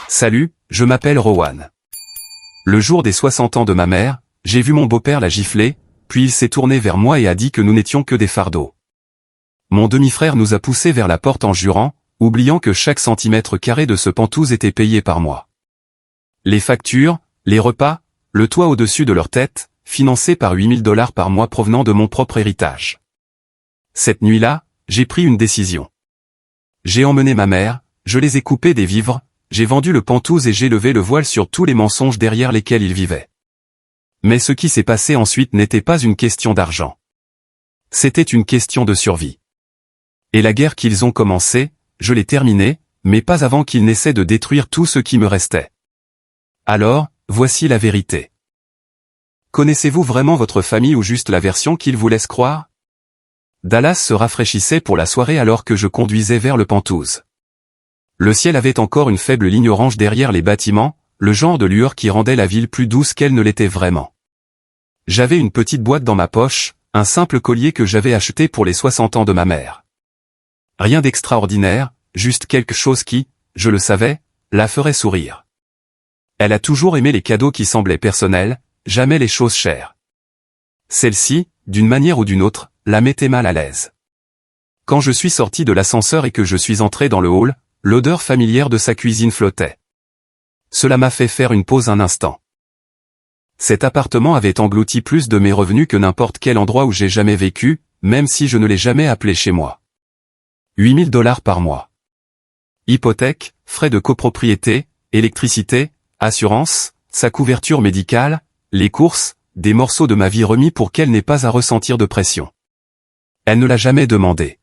Salut, je m'appelle Rowan. Le jour des 60 ans de ma mère, j'ai vu mon beau-père la gifler, puis il s'est tourné vers moi et a dit que nous n'étions que des fardeaux. Mon demi-frère nous a poussés vers la porte en jurant, oubliant que chaque centimètre carré de ce pantouse était payé par moi. Les factures, les repas, le toit au-dessus de leur tête, financés par $8000 par mois provenant de mon propre héritage. Cette nuit-là, j'ai pris une décision. J'ai emmené ma mère, je les ai coupés des vivres, j'ai vendu le pantouse et j'ai levé le voile sur tous les mensonges derrière lesquels ils vivaient. Mais ce qui s'est passé ensuite n'était pas une question d'argent. C'était une question de survie. Et la guerre qu'ils ont commencée, je l'ai terminée, mais pas avant qu'ils n'essaient de détruire tout ce qui me restait. Alors, voici la vérité. Connaissez-vous vraiment votre famille ou juste la version qu'ils vous laissent croire? Dallas se rafraîchissait pour la soirée alors que je conduisais vers le pantouse. Le ciel avait encore une faible ligne orange derrière les bâtiments, le genre de lueur qui rendait la ville plus douce qu'elle ne l'était vraiment. J'avais une petite boîte dans ma poche, un simple collier que j'avais acheté pour les 60 ans de ma mère. Rien d'extraordinaire, juste quelque chose qui, je le savais, la ferait sourire. Elle a toujours aimé les cadeaux qui semblaient personnels, jamais les choses chères. Celle-ci, d'une manière ou d'une autre, la mettait mal à l'aise. Quand je suis sorti de l'ascenseur et que je suis entré dans le hall, l'odeur familière de sa cuisine flottait. Cela m'a fait faire une pause un instant. Cet appartement avait englouti plus de mes revenus que n'importe quel endroit où j'ai jamais vécu, même si je ne l'ai jamais appelé chez moi. $8000 par mois. Hypothèque, frais de copropriété, électricité, assurance, sa couverture médicale, les courses, des morceaux de ma vie remis pour qu'elle n'ait pas à ressentir de pression. Elle ne l'a jamais demandé.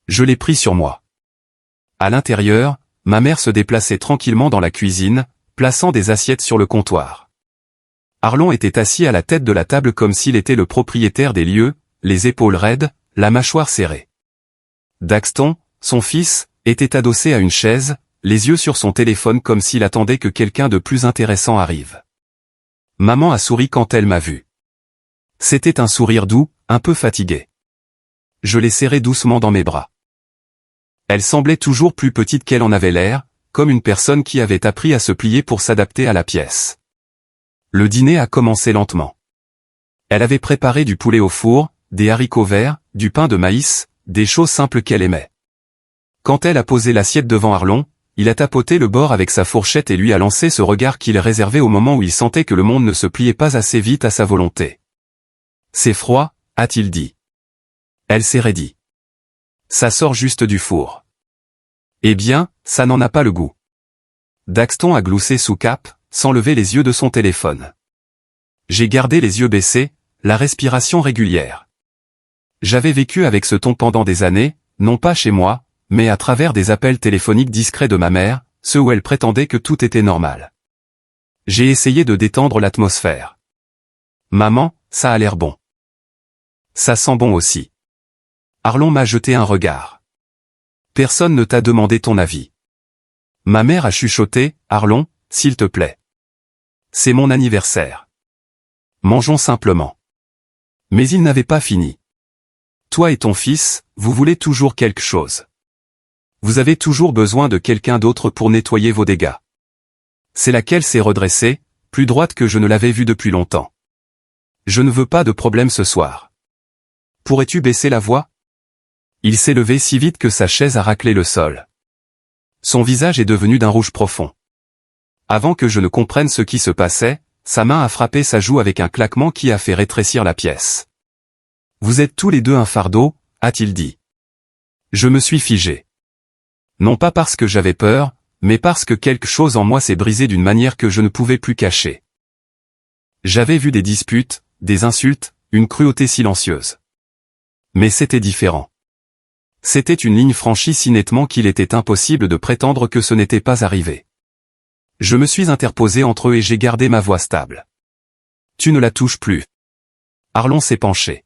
Je l'ai pris sur moi. À l'intérieur, ma mère se déplaçait tranquillement dans la cuisine, plaçant des assiettes sur le comptoir. Arlon était assis à la tête de la table comme s'il était le propriétaire des lieux, les épaules raides, la mâchoire serrée. Daxton, son fils, était adossé à une chaise, les yeux sur son téléphone comme s'il attendait que quelqu'un de plus intéressant arrive. Maman a souri quand elle m'a vu. C'était un sourire doux, un peu fatigué. Je l'ai serré doucement dans mes bras. Elle semblait toujours plus petite qu'elle en avait l'air, comme une personne qui avait appris à se plier pour s'adapter à la pièce. Le dîner a commencé lentement. Elle avait préparé du poulet au four, des haricots verts, du pain de maïs, des choses simples qu'elle aimait. Quand elle a posé l'assiette devant Arlon, il a tapoté le bord avec sa fourchette et lui a lancé ce regard qu'il réservait au moment où il sentait que le monde ne se pliait pas assez vite à sa volonté. « C'est froid », a-t-il dit. Elle s'est raidie. « Ça sort juste du four. » Eh bien, ça n'en a pas le goût. Daxton a gloussé sous cape, sans lever les yeux de son téléphone. J'ai gardé les yeux baissés, la respiration régulière. J'avais vécu avec ce ton pendant des années, non pas chez moi, mais à travers des appels téléphoniques discrets de ma mère, ceux où elle prétendait que tout était normal. J'ai essayé de détendre l'atmosphère. Maman, ça a l'air bon. Ça sent bon aussi. Arlon m'a jeté un regard. Personne ne t'a demandé ton avis. Ma mère a chuchoté, Arlon, s'il te plaît. C'est mon anniversaire. Mangeons simplement. Mais il n'avait pas fini. Toi et ton fils, vous voulez toujours quelque chose. Vous avez toujours besoin de quelqu'un d'autre pour nettoyer vos dégâts. C'est laquelle s'est redressée, plus droite que je ne l'avais vue depuis longtemps. Je ne veux pas de problème ce soir. Pourrais-tu baisser la voix? Il s'est levé si vite que sa chaise a raclé le sol. Son visage est devenu d'un rouge profond. Avant que je ne comprenne ce qui se passait, sa main a frappé sa joue avec un claquement qui a fait rétrécir la pièce. « Vous êtes tous les deux un fardeau », a-t-il dit. Je me suis figé. Non pas parce que j'avais peur, mais parce que quelque chose en moi s'est brisé d'une manière que je ne pouvais plus cacher. J'avais vu des disputes, des insultes, une cruauté silencieuse. Mais c'était différent. C'était une ligne franchie si nettement qu'il était impossible de prétendre que ce n'était pas arrivé. Je me suis interposé entre eux et j'ai gardé ma voix stable. Tu ne la touches plus. Arlon s'est penché.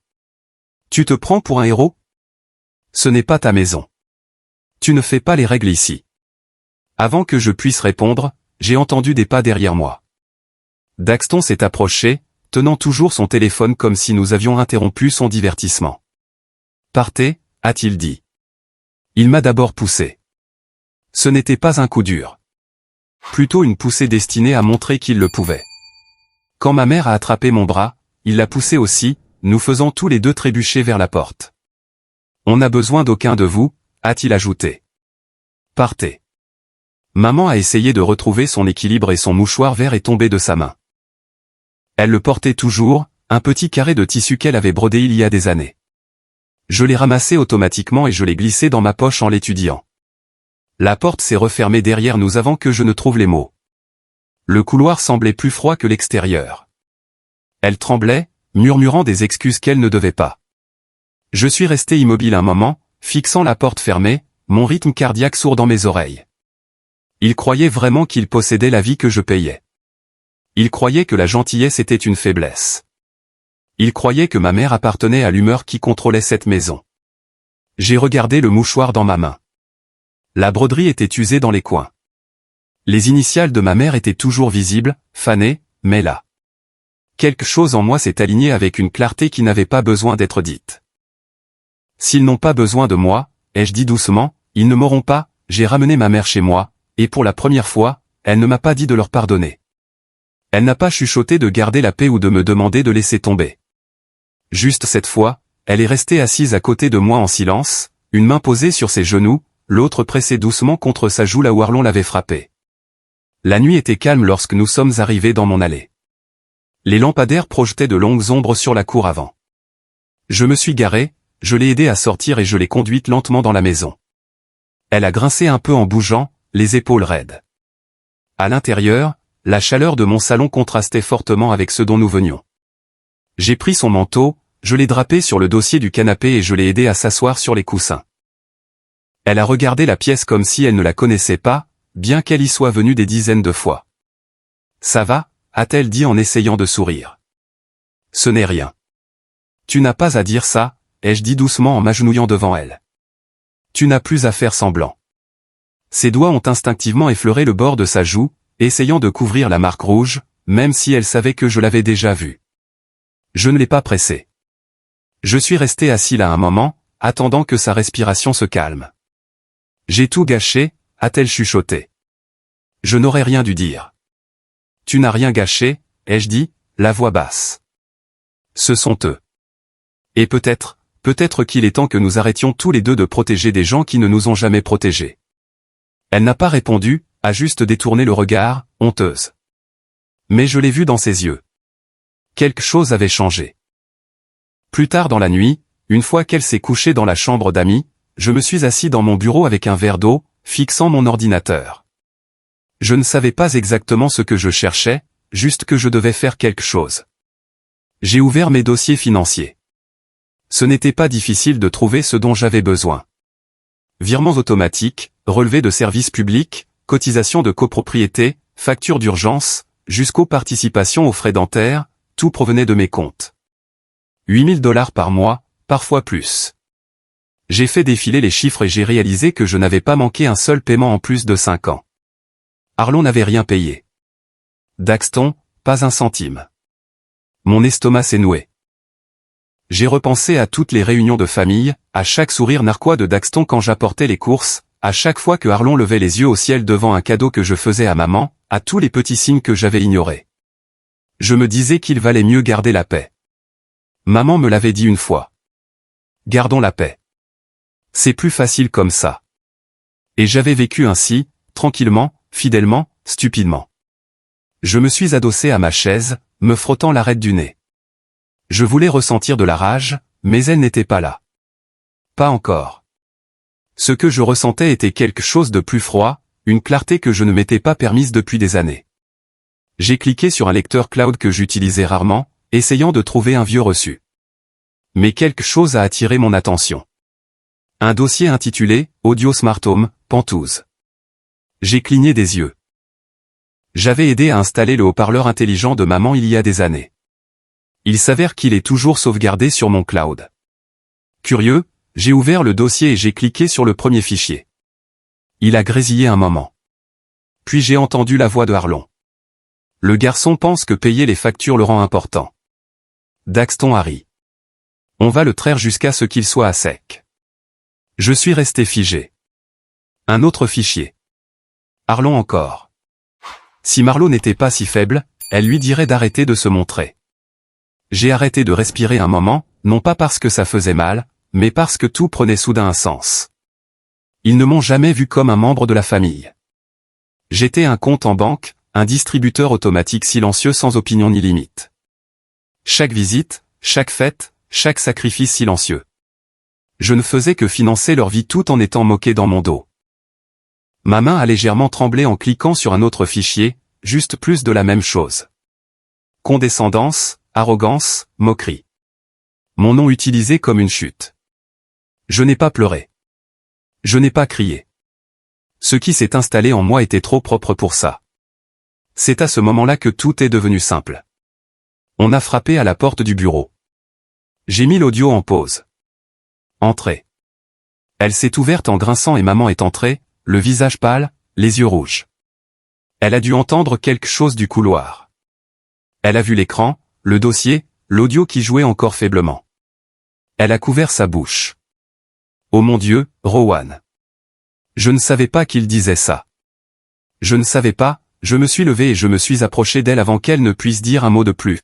Tu te prends pour un héros? Ce n'est pas ta maison. Tu ne fais pas les règles ici. Avant que je puisse répondre, j'ai entendu des pas derrière moi. Daxton s'est approché, tenant toujours son téléphone comme si nous avions interrompu son divertissement. Partez, a-t-il dit. Il m'a d'abord poussé. Ce n'était pas un coup dur. Plutôt une poussée destinée à montrer qu'il le pouvait. Quand ma mère a attrapé mon bras, il l'a poussé aussi, nous faisant tous les deux trébucher vers la porte. On n'a besoin d'aucun de vous, a-t-il ajouté. Partez. Maman a essayé de retrouver son équilibre et son mouchoir vert est tombé de sa main. Elle le portait toujours, un petit carré de tissu qu'elle avait brodé il y a des années. Je l'ai ramassé automatiquement et je l'ai glissé dans ma poche en l'étudiant. La porte s'est refermée derrière nous avant que je ne trouve les mots. Le couloir semblait plus froid que l'extérieur. Elle tremblait, murmurant des excuses qu'elle ne devait pas. Je suis resté immobile un moment, fixant la porte fermée, mon rythme cardiaque sourd dans mes oreilles. Il croyait vraiment qu'il possédait la vie que je payais. Il croyait que la gentillesse était une faiblesse. Il croyait que ma mère appartenait à l'humeur qui contrôlait cette maison. J'ai regardé le mouchoir dans ma main. La broderie était usée dans les coins. Les initiales de ma mère étaient toujours visibles, fanées, mais là. Quelque chose en moi s'est aligné avec une clarté qui n'avait pas besoin d'être dite. S'ils n'ont pas besoin de moi, ai-je dit doucement, ils ne m'auront pas, j'ai ramené ma mère chez moi, et pour la première fois, elle ne m'a pas dit de leur pardonner. Elle n'a pas chuchoté de garder la paix ou de me demander de laisser tomber. Juste cette fois, elle est restée assise à côté de moi en silence, une main posée sur ses genoux, l'autre pressée doucement contre sa joue là où Arlon l'avait frappée. La nuit était calme lorsque nous sommes arrivés dans mon allée. Les lampadaires projetaient de longues ombres sur la cour avant. Je me suis garé, je l'ai aidée à sortir et je l'ai conduite lentement dans la maison. Elle a grincé un peu en bougeant, les épaules raides. À l'intérieur, la chaleur de mon salon contrastait fortement avec ce dont nous venions. J'ai pris son manteau, je l'ai drapé sur le dossier du canapé et je l'ai aidée à s'asseoir sur les coussins. Elle a regardé la pièce comme si elle ne la connaissait pas, bien qu'elle y soit venue des dizaines de fois. « Ça va ?» a-t-elle dit en essayant de sourire. « Ce n'est rien. »« Tu n'as pas à dire ça, » ai-je dit doucement en m'agenouillant devant elle. « Tu n'as plus à faire semblant. » Ses doigts ont instinctivement effleuré le bord de sa joue, essayant de couvrir la marque rouge, même si elle savait que je l'avais déjà vue. Je ne l'ai pas pressée. Je suis resté assis là un moment, attendant que sa respiration se calme. « J'ai tout gâché » a-t-elle chuchoté. Je n'aurais rien dû dire. « Tu n'as rien gâché » ai-je dit, la voix basse. « Ce sont eux. Et peut-être qu'il est temps que nous arrêtions tous les deux de protéger des gens qui ne nous ont jamais protégés. » Elle n'a pas répondu, a juste détourné le regard, honteuse. Mais je l'ai vu dans ses yeux. Quelque chose avait changé. Plus tard dans la nuit, une fois qu'elle s'est couchée dans la chambre d'amis, je me suis assis dans mon bureau avec un verre d'eau, fixant mon ordinateur. Je ne savais pas exactement ce que je cherchais, juste que je devais faire quelque chose. J'ai ouvert mes dossiers financiers. Ce n'était pas difficile de trouver ce dont j'avais besoin. Virements automatiques, relevés de services publics, cotisations de copropriété, factures d'urgence, jusqu'aux participations aux frais dentaires, tout provenait de mes comptes. 8 000 $ par mois, parfois plus. J'ai fait défiler les chiffres et j'ai réalisé que je n'avais pas manqué un seul paiement en plus de 5 ans. Arlon n'avait rien payé. Daxton, pas un centime. Mon estomac s'est noué. J'ai repensé à toutes les réunions de famille, à chaque sourire narquois de Daxton quand j'apportais les courses, à chaque fois que Arlon levait les yeux au ciel devant un cadeau que je faisais à maman, à tous les petits signes que j'avais ignorés. Je me disais qu'il valait mieux garder la paix. Maman me l'avait dit une fois. Gardons la paix. C'est plus facile comme ça. Et j'avais vécu ainsi, tranquillement, fidèlement, stupidement. Je me suis adossé à ma chaise, me frottant l'arête du nez. Je voulais ressentir de la rage, mais elle n'était pas là. Pas encore. Ce que je ressentais était quelque chose de plus froid, une clarté que je ne m'étais pas permise depuis des années. J'ai cliqué sur un lecteur cloud que j'utilisais rarement, essayant de trouver un vieux reçu. Mais quelque chose a attiré mon attention. Un dossier intitulé « Audio Smart Home, Penthouse ». J'ai cligné des yeux. J'avais aidé à installer le haut-parleur intelligent de maman il y a des années. Il s'avère qu'il est toujours sauvegardé sur mon cloud. Curieux, j'ai ouvert le dossier et j'ai cliqué sur le premier fichier. Il a grésillé un moment. Puis j'ai entendu la voix de Arlon. Le garçon pense que payer les factures le rend important. Daxton a ri. On va le traire jusqu'à ce qu'il soit à sec. Je suis resté figé. Un autre fichier. Arlon encore. Si Marlo n'était pas si faible, elle lui dirait d'arrêter de se montrer. J'ai arrêté de respirer un moment, non pas parce que ça faisait mal, mais parce que tout prenait soudain un sens. Ils ne m'ont jamais vu comme un membre de la famille. J'étais un compte en banque, un distributeur automatique silencieux sans opinion ni limite. Chaque visite, chaque fête, chaque sacrifice silencieux. Je ne faisais que financer leur vie tout en étant moqué dans mon dos. Ma main a légèrement tremblé en cliquant sur un autre fichier, juste plus de la même chose. Condescendance, arrogance, moquerie. Mon nom utilisé comme une chute. Je n'ai pas pleuré. Je n'ai pas crié. Ce qui s'est installé en moi était trop propre pour ça. C'est à ce moment-là que tout est devenu simple. On a frappé à la porte du bureau. J'ai mis l'audio en pause. Entrez. Elle s'est ouverte en grinçant et maman est entrée, le visage pâle, les yeux rouges. Elle a dû entendre quelque chose du couloir. Elle a vu l'écran, le dossier, l'audio qui jouait encore faiblement. Elle a couvert sa bouche. Oh mon Dieu, Rowan. Je ne savais pas qu'il disait ça. Je ne savais pas, je me suis levé et je me suis approché d'elle avant qu'elle ne puisse dire un mot de plus.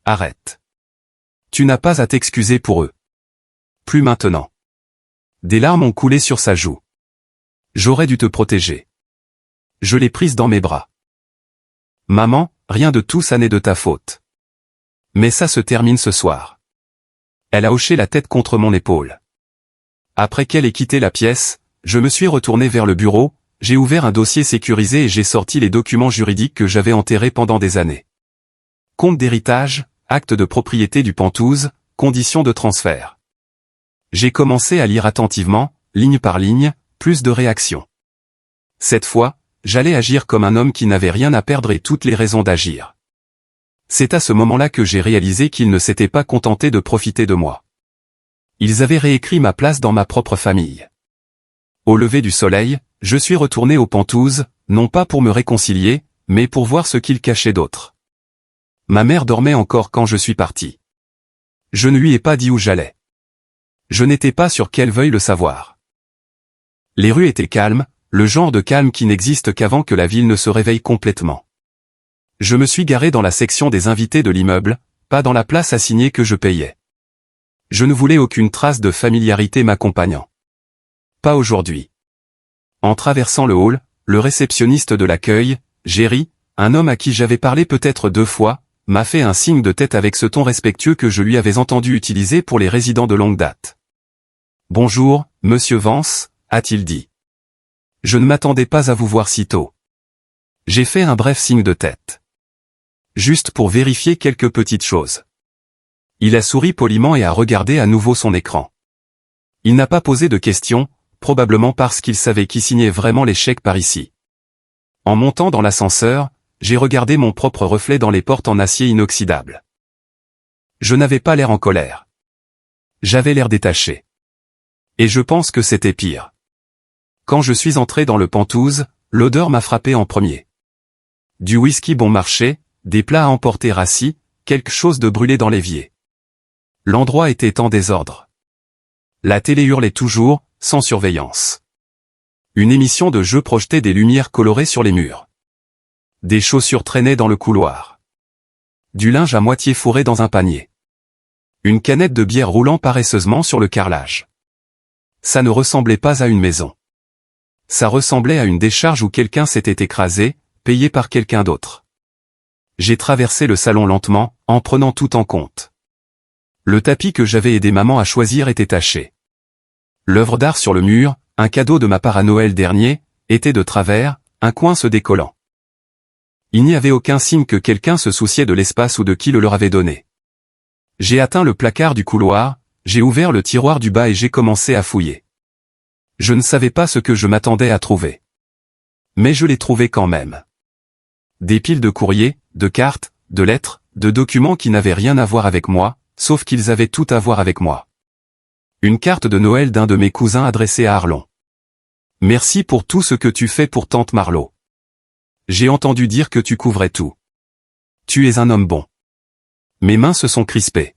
Arrête. Tu n'as pas à t'excuser pour eux. Plus maintenant. Des larmes ont coulé sur sa joue. J'aurais dû te protéger. Je l'ai prise dans mes bras. Maman, rien de tout ça n'est de ta faute. Mais ça se termine ce soir. Elle a hoché la tête contre mon épaule. Après qu'elle ait quitté la pièce, je me suis retourné vers le bureau, j'ai ouvert un dossier sécurisé et j'ai sorti les documents juridiques que j'avais enterrés pendant des années. Compte d'héritage, acte de propriété du Penthouse, conditions de transfert. J'ai commencé à lire attentivement, ligne par ligne, plus de réactions. Cette fois, j'allais agir comme un homme qui n'avait rien à perdre et toutes les raisons d'agir. C'est à ce moment-là que j'ai réalisé qu'ils ne s'étaient pas contentés de profiter de moi. Ils avaient réécrit ma place dans ma propre famille. Au lever du soleil, je suis retourné au Penthouse, non pas pour me réconcilier, mais pour voir ce qu'ils cachaient d'autre. Ma mère dormait encore quand je suis parti. Je ne lui ai pas dit où j'allais. Je n'étais pas sûr qu'elle veuille le savoir. Les rues étaient calmes, le genre de calme qui n'existe qu'avant que la ville ne se réveille complètement. Je me suis garé dans la section des invités de l'immeuble, pas dans la place assignée que je payais. Je ne voulais aucune trace de familiarité m'accompagnant. Pas aujourd'hui. En traversant le hall, le réceptionniste de l'accueil, Jerry, un homme à qui j'avais parlé peut-être 2 fois, m'a fait un signe de tête avec ce ton respectueux que je lui avais entendu utiliser pour les résidents de longue date. « Bonjour, monsieur Vance », a-t-il dit. « Je ne m'attendais pas à vous voir si tôt. » J'ai fait un bref signe de tête. Juste pour vérifier quelques petites choses. Il a souri poliment et a regardé à nouveau son écran. Il n'a pas posé de questions, probablement parce qu'il savait qui signait vraiment les chèques par ici. En montant dans l'ascenseur, j'ai regardé mon propre reflet dans les portes en acier inoxydable. Je n'avais pas l'air en colère. J'avais l'air détaché. Et je pense que c'était pire. Quand je suis entré dans le Penthouse, l'odeur m'a frappé en premier. Du whisky bon marché, des plats à emporter rassis, quelque chose de brûlé dans l'évier. L'endroit était en désordre. La télé hurlait toujours, sans surveillance. Une émission de jeu projetait des lumières colorées sur les murs. Des chaussures traînaient dans le couloir. Du linge à moitié fourré dans un panier. Une canette de bière roulant paresseusement sur le carrelage. Ça ne ressemblait pas à une maison. Ça ressemblait à une décharge où quelqu'un s'était écrasé, payé par quelqu'un d'autre. J'ai traversé le salon lentement, en prenant tout en compte. Le tapis que j'avais aidé maman à choisir était taché. L'œuvre d'art sur le mur, un cadeau de ma part à Noël dernier, était de travers, un coin se décollant. Il n'y avait aucun signe que quelqu'un se souciait de l'espace ou de qui le leur avait donné. J'ai atteint le placard du couloir, j'ai ouvert le tiroir du bas et j'ai commencé à fouiller. Je ne savais pas ce que je m'attendais à trouver. Mais je l'ai trouvé quand même. Des piles de courriers, de cartes, de lettres, de documents qui n'avaient rien à voir avec moi, sauf qu'ils avaient tout à voir avec moi. Une carte de Noël d'un de mes cousins adressée à Arlon. Merci pour tout ce que tu fais pour tante Marlo. J'ai entendu dire que tu couvrais tout. Tu es un homme bon. Mes mains se sont crispées.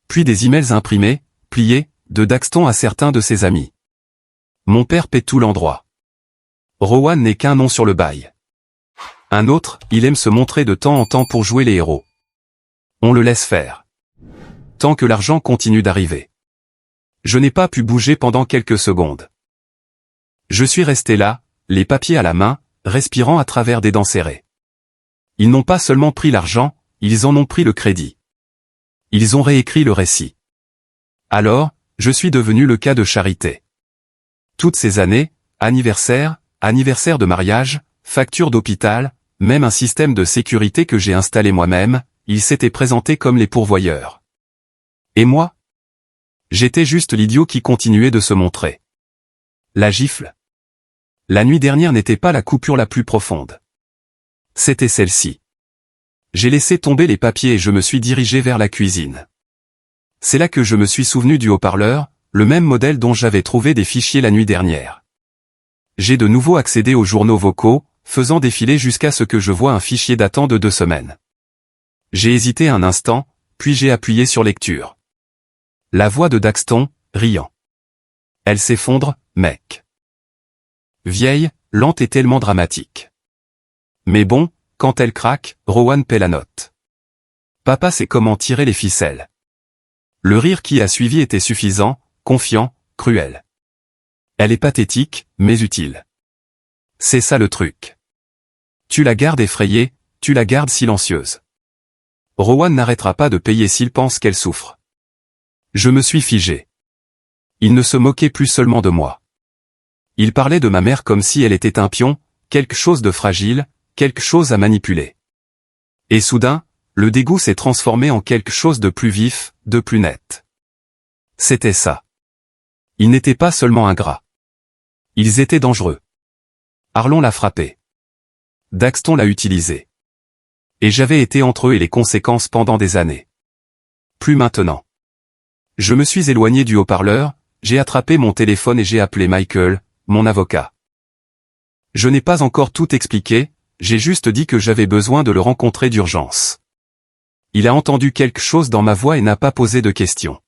Puis des emails imprimés, pliés, de Daxton à certains de ses amis. Mon père paie tout l'endroit. Rowan n'est qu'un nom sur le bail. Un autre, il aime se montrer de temps en temps pour jouer les héros. On le laisse faire. Tant que l'argent continue d'arriver. Je n'ai pas pu bouger pendant quelques secondes. Je suis resté là, les papiers à la main, respirant à travers des dents serrées. Ils n'ont pas seulement pris l'argent, ils en ont pris le crédit. Ils ont réécrit le récit. Alors, je suis devenu le cas de Charité. Toutes ces années, anniversaire de mariage, facture d'hôpital, même un système de sécurité que j'ai installé moi-même, ils s'étaient présentés comme les pourvoyeurs. Et moi? J'étais juste l'idiot qui continuait de se montrer. La gifle. La nuit dernière n'était pas la coupure la plus profonde. C'était celle-ci. J'ai laissé tomber les papiers et je me suis dirigé vers la cuisine. C'est là que je me suis souvenu du haut-parleur, le même modèle dont j'avais trouvé des fichiers la nuit dernière. J'ai de nouveau accédé aux journaux vocaux, faisant défiler jusqu'à ce que je voie un fichier datant de 2 semaines. J'ai hésité un instant, puis j'ai appuyé sur lecture. La voix de Daxton, riant. Elle s'effondre, mec. Vieille, lente et tellement dramatique. Mais bon, quand elle craque, Rowan paie la note. Papa sait comment tirer les ficelles. Le rire qui a suivi était suffisant, confiant, cruel. Elle est pathétique, mais utile. C'est ça le truc. Tu la gardes effrayée, tu la gardes silencieuse. Rowan n'arrêtera pas de payer s'il pense qu'elle souffre. Je me suis figé. Il ne se moquait plus seulement de moi. Il parlait de ma mère comme si elle était un pion, quelque chose de fragile, quelque chose à manipuler. Et soudain, le dégoût s'est transformé en quelque chose de plus vif, de plus net. C'était ça. Ils n'étaient pas seulement ingrats. Ils étaient dangereux. Arlon l'a frappé. Daxton l'a utilisé. Et j'avais été entre eux et les conséquences pendant des années. Plus maintenant. Je me suis éloigné du haut-parleur, j'ai attrapé mon téléphone et j'ai appelé Michael, mon avocat. Je n'ai pas encore tout expliqué, j'ai juste dit que j'avais besoin de le rencontrer d'urgence. Il a entendu quelque chose dans ma voix et n'a pas posé de questions.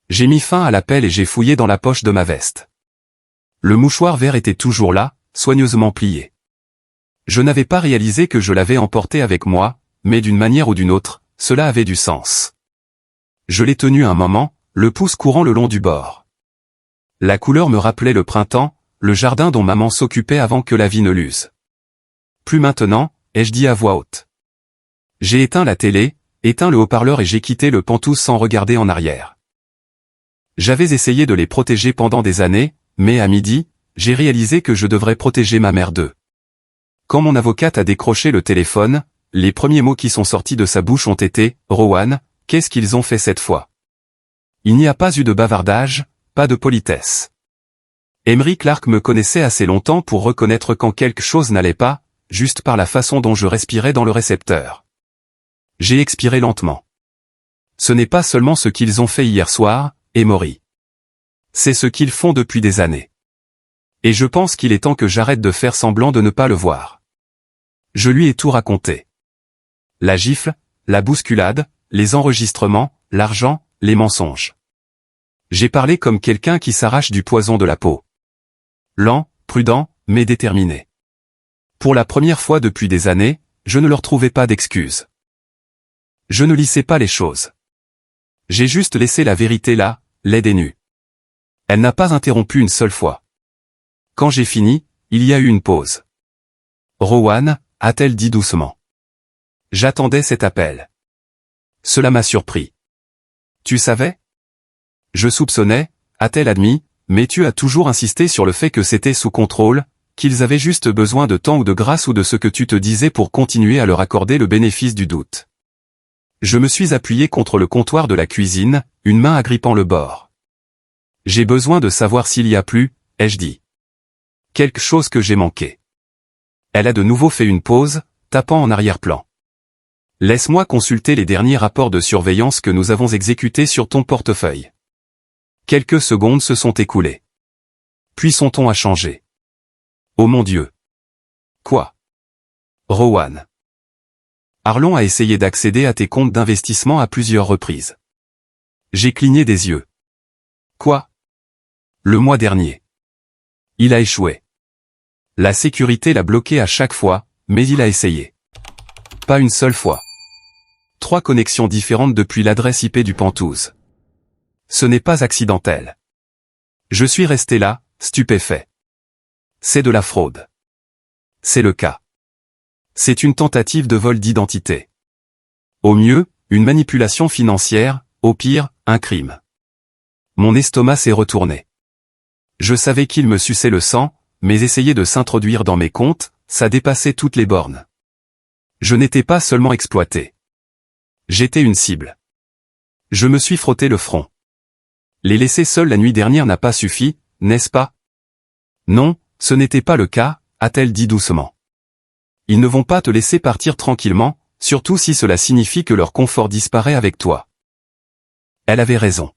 J'ai mis fin à l'appel et j'ai fouillé dans la poche de ma veste. Le mouchoir vert était toujours là, soigneusement plié. Je n'avais pas réalisé que je l'avais emporté avec moi, mais d'une manière ou d'une autre, cela avait du sens. Je l'ai tenu un moment, le pouce courant le long du bord. La couleur me rappelait le printemps, le jardin dont maman s'occupait avant que la vie ne l'use. Plus maintenant, ai-je dit à voix haute. J'ai éteint la télé, éteint le haut-parleur et j'ai quitté le pantouse sans regarder en arrière. J'avais essayé de les protéger pendant des années, mais à midi, j'ai réalisé que je devrais protéger ma mère d'eux. Quand mon avocate a décroché le téléphone, les premiers mots qui sont sortis de sa bouche ont été « Rowan, qu'est-ce qu'ils ont fait cette fois ?» Il n'y a pas eu de bavardage, pas de politesse. Emery Clark me connaissait assez longtemps pour reconnaître quand quelque chose n'allait pas, juste par la façon dont je respirais dans le récepteur. J'ai expiré lentement. Ce n'est pas seulement ce qu'ils ont fait hier soir, Emory. C'est ce qu'ils font depuis des années. Et je pense qu'il est temps que j'arrête de faire semblant de ne pas le voir. Je lui ai tout raconté. La gifle, la bousculade, les enregistrements, l'argent, les mensonges. J'ai parlé comme quelqu'un qui s'arrache du poison de la peau. Lent, prudent, mais déterminé. Pour la première fois depuis des années, je ne leur trouvais pas d'excuses. Je ne lissais pas les choses. J'ai juste laissé la vérité là, laide et nue. Elle n'a pas interrompu une seule fois. Quand j'ai fini, il y a eu une pause. Rowan, a-t-elle dit doucement. J'attendais cet appel. Cela m'a surpris. Tu savais? Je soupçonnais, a-t-elle admis, mais tu as toujours insisté sur le fait que c'était sous contrôle, qu'ils avaient juste besoin de temps ou de grâce ou de ce que tu te disais pour continuer à leur accorder le bénéfice du doute. Je me suis appuyé contre le comptoir de la cuisine, une main agrippant le bord. J'ai besoin de savoir s'il y a plus, ai-je dit. Quelque chose que j'ai manqué. Elle a de nouveau fait une pause, tapant en arrière-plan. Laisse-moi consulter les derniers rapports de surveillance que nous avons exécutés sur ton portefeuille. Quelques secondes se sont écoulées. Puis son ton a changé. Oh mon Dieu. Quoi? Rowan. Arlon a essayé d'accéder à tes comptes d'investissement à plusieurs reprises. J'ai cligné des yeux. Quoi? Le mois dernier. Il a échoué. La sécurité l'a bloqué à chaque fois, mais il a essayé. Pas une seule fois. 3 connexions différentes depuis l'adresse IP du Penthouse. Ce n'est pas accidentel. Je suis resté là, stupéfait. C'est de la fraude. C'est le cas. C'est une tentative de vol d'identité. Au mieux, une manipulation financière, au pire, un crime. Mon estomac s'est retourné. Je savais qu'il me suçait le sang, mais essayer de s'introduire dans mes comptes, ça dépassait toutes les bornes. Je n'étais pas seulement exploité. J'étais une cible. Je me suis frotté le front. Les laisser seuls la nuit dernière n'a pas suffi, n'est-ce pas? Non, ce n'était pas le cas, a-t-elle dit doucement. Ils ne vont pas te laisser partir tranquillement, surtout si cela signifie que leur confort disparaît avec toi. Elle avait raison.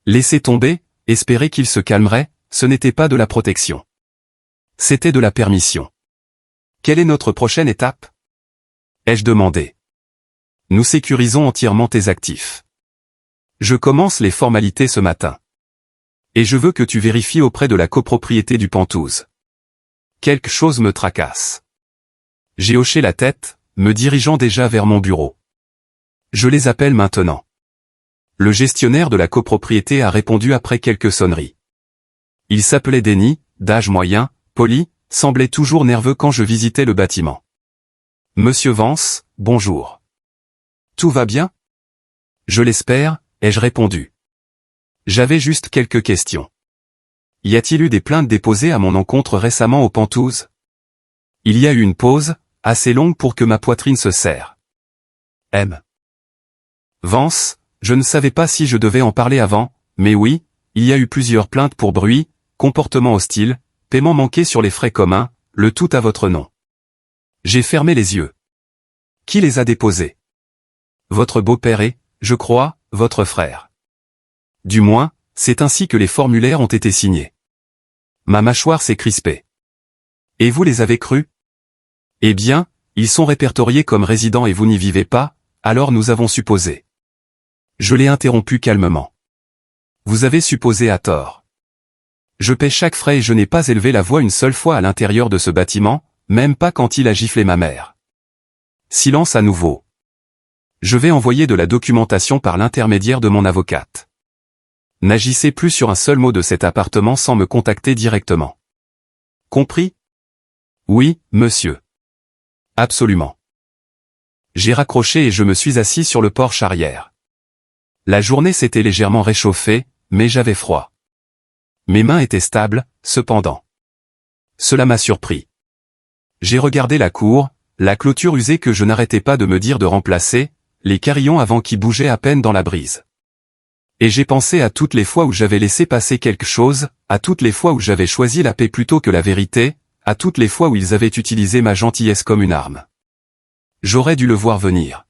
Laisser tomber, espérer qu'il se calmerait, ce n'était pas de la protection. C'était de la permission. Quelle est notre prochaine étape? Ai-je demandé. Nous sécurisons entièrement tes actifs. Je commence les formalités ce matin. Et je veux que tu vérifies auprès de la copropriété du Penthouse. Quelque chose me tracasse. J'ai hoché la tête, me dirigeant déjà vers mon bureau. Je les appelle maintenant. Le gestionnaire de la copropriété a répondu après quelques sonneries. Il s'appelait Denis, d'âge moyen, poli, semblait toujours nerveux quand je visitais le bâtiment. Monsieur Vance, bonjour. Tout va bien? Je l'espère, ai-je répondu. J'avais juste quelques questions. Y a-t-il eu des plaintes déposées à mon encontre récemment au Penthouse? Il y a eu une pause, assez longue pour que ma poitrine se serre. M. Vance, je ne savais pas si je devais en parler avant, mais oui, il y a eu plusieurs plaintes pour bruit, comportement hostile, paiement manqué sur les frais communs, le tout à votre nom. J'ai fermé les yeux. Qui les a déposés? Votre beau-père et, je crois, votre frère. Du moins, c'est ainsi que les formulaires ont été signés. Ma mâchoire s'est crispée. Et vous les avez crus? Eh bien, ils sont répertoriés comme résidents et vous n'y vivez pas, alors nous avons supposé. Je l'ai interrompu calmement. Vous avez supposé à tort. Je paie chaque frais et je n'ai pas élevé la voix une seule fois à l'intérieur de ce bâtiment, même pas quand il a giflé ma mère. Silence à nouveau. Je vais envoyer de la documentation par l'intermédiaire de mon avocate. N'agissez plus sur un seul mot de cet appartement sans me contacter directement. Compris? Oui, monsieur. Absolument. J'ai raccroché et je me suis assis sur le porche arrière. La journée s'était légèrement réchauffée, mais j'avais froid. Mes mains étaient stables, cependant. Cela m'a surpris. J'ai regardé la cour, la clôture usée que je n'arrêtais pas de me dire de remplacer, les carillons avant qui bougeaient à peine dans la brise. Et j'ai pensé à toutes les fois où j'avais laissé passer quelque chose, à toutes les fois où j'avais choisi la paix plutôt que la vérité, à toutes les fois où ils avaient utilisé ma gentillesse comme une arme. J'aurais dû le voir venir.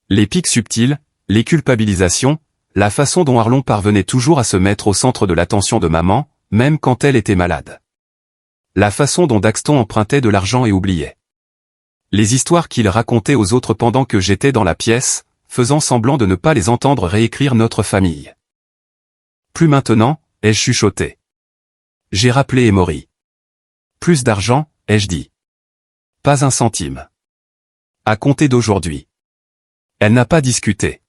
Les pics subtils, les culpabilisations, la façon dont Arlon parvenait toujours à se mettre au centre de l'attention de maman, même quand elle était malade. La façon dont Daxton empruntait de l'argent et oubliait. Les histoires qu'il racontait aux autres pendant que j'étais dans la pièce, faisant semblant de ne pas les entendre réécrire notre famille. Plus maintenant, ai-je chuchoté. J'ai rappelé Emory. Plus d'argent, ai-je dit. Pas un centime. À compter d'aujourd'hui. Elle n'a pas discuté.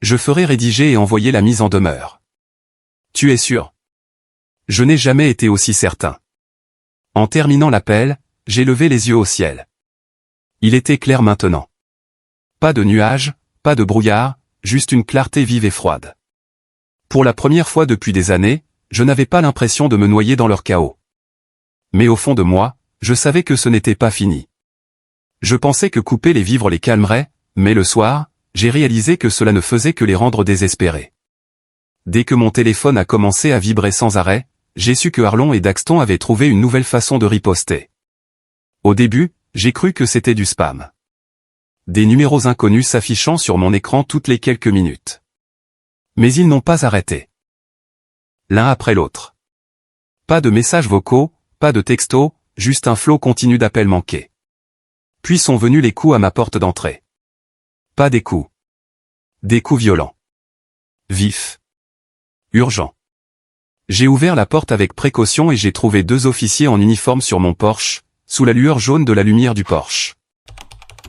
Je ferai rédiger et envoyer la mise en demeure. Tu es sûr? Je n'ai jamais été aussi certain. En terminant l'appel, j'ai levé les yeux au ciel. Il était clair maintenant. Pas de nuages, pas de brouillard, juste une clarté vive et froide. Pour la première fois depuis des années, je n'avais pas l'impression de me noyer dans leur chaos. Mais au fond de moi, je savais que ce n'était pas fini. Je pensais que couper les vivres les calmerait, mais le soir, j'ai réalisé que cela ne faisait que les rendre désespérés. Dès que mon téléphone a commencé à vibrer sans arrêt, j'ai su que Arlon et Daxton avaient trouvé une nouvelle façon de riposter. Au début, j'ai cru que c'était du spam. Des numéros inconnus s'affichant sur mon écran toutes les quelques minutes. Mais ils n'ont pas arrêté. L'un après l'autre. Pas de messages vocaux, pas de textos, juste un flot continu d'appels manqués. Puis sont venus les coups à ma porte d'entrée. Pas des coups. Des coups violents. Vifs. Urgents. J'ai ouvert la porte avec précaution et j'ai trouvé 2 officiers en uniforme sur mon porche, sous la lueur jaune de la lumière du Porsche.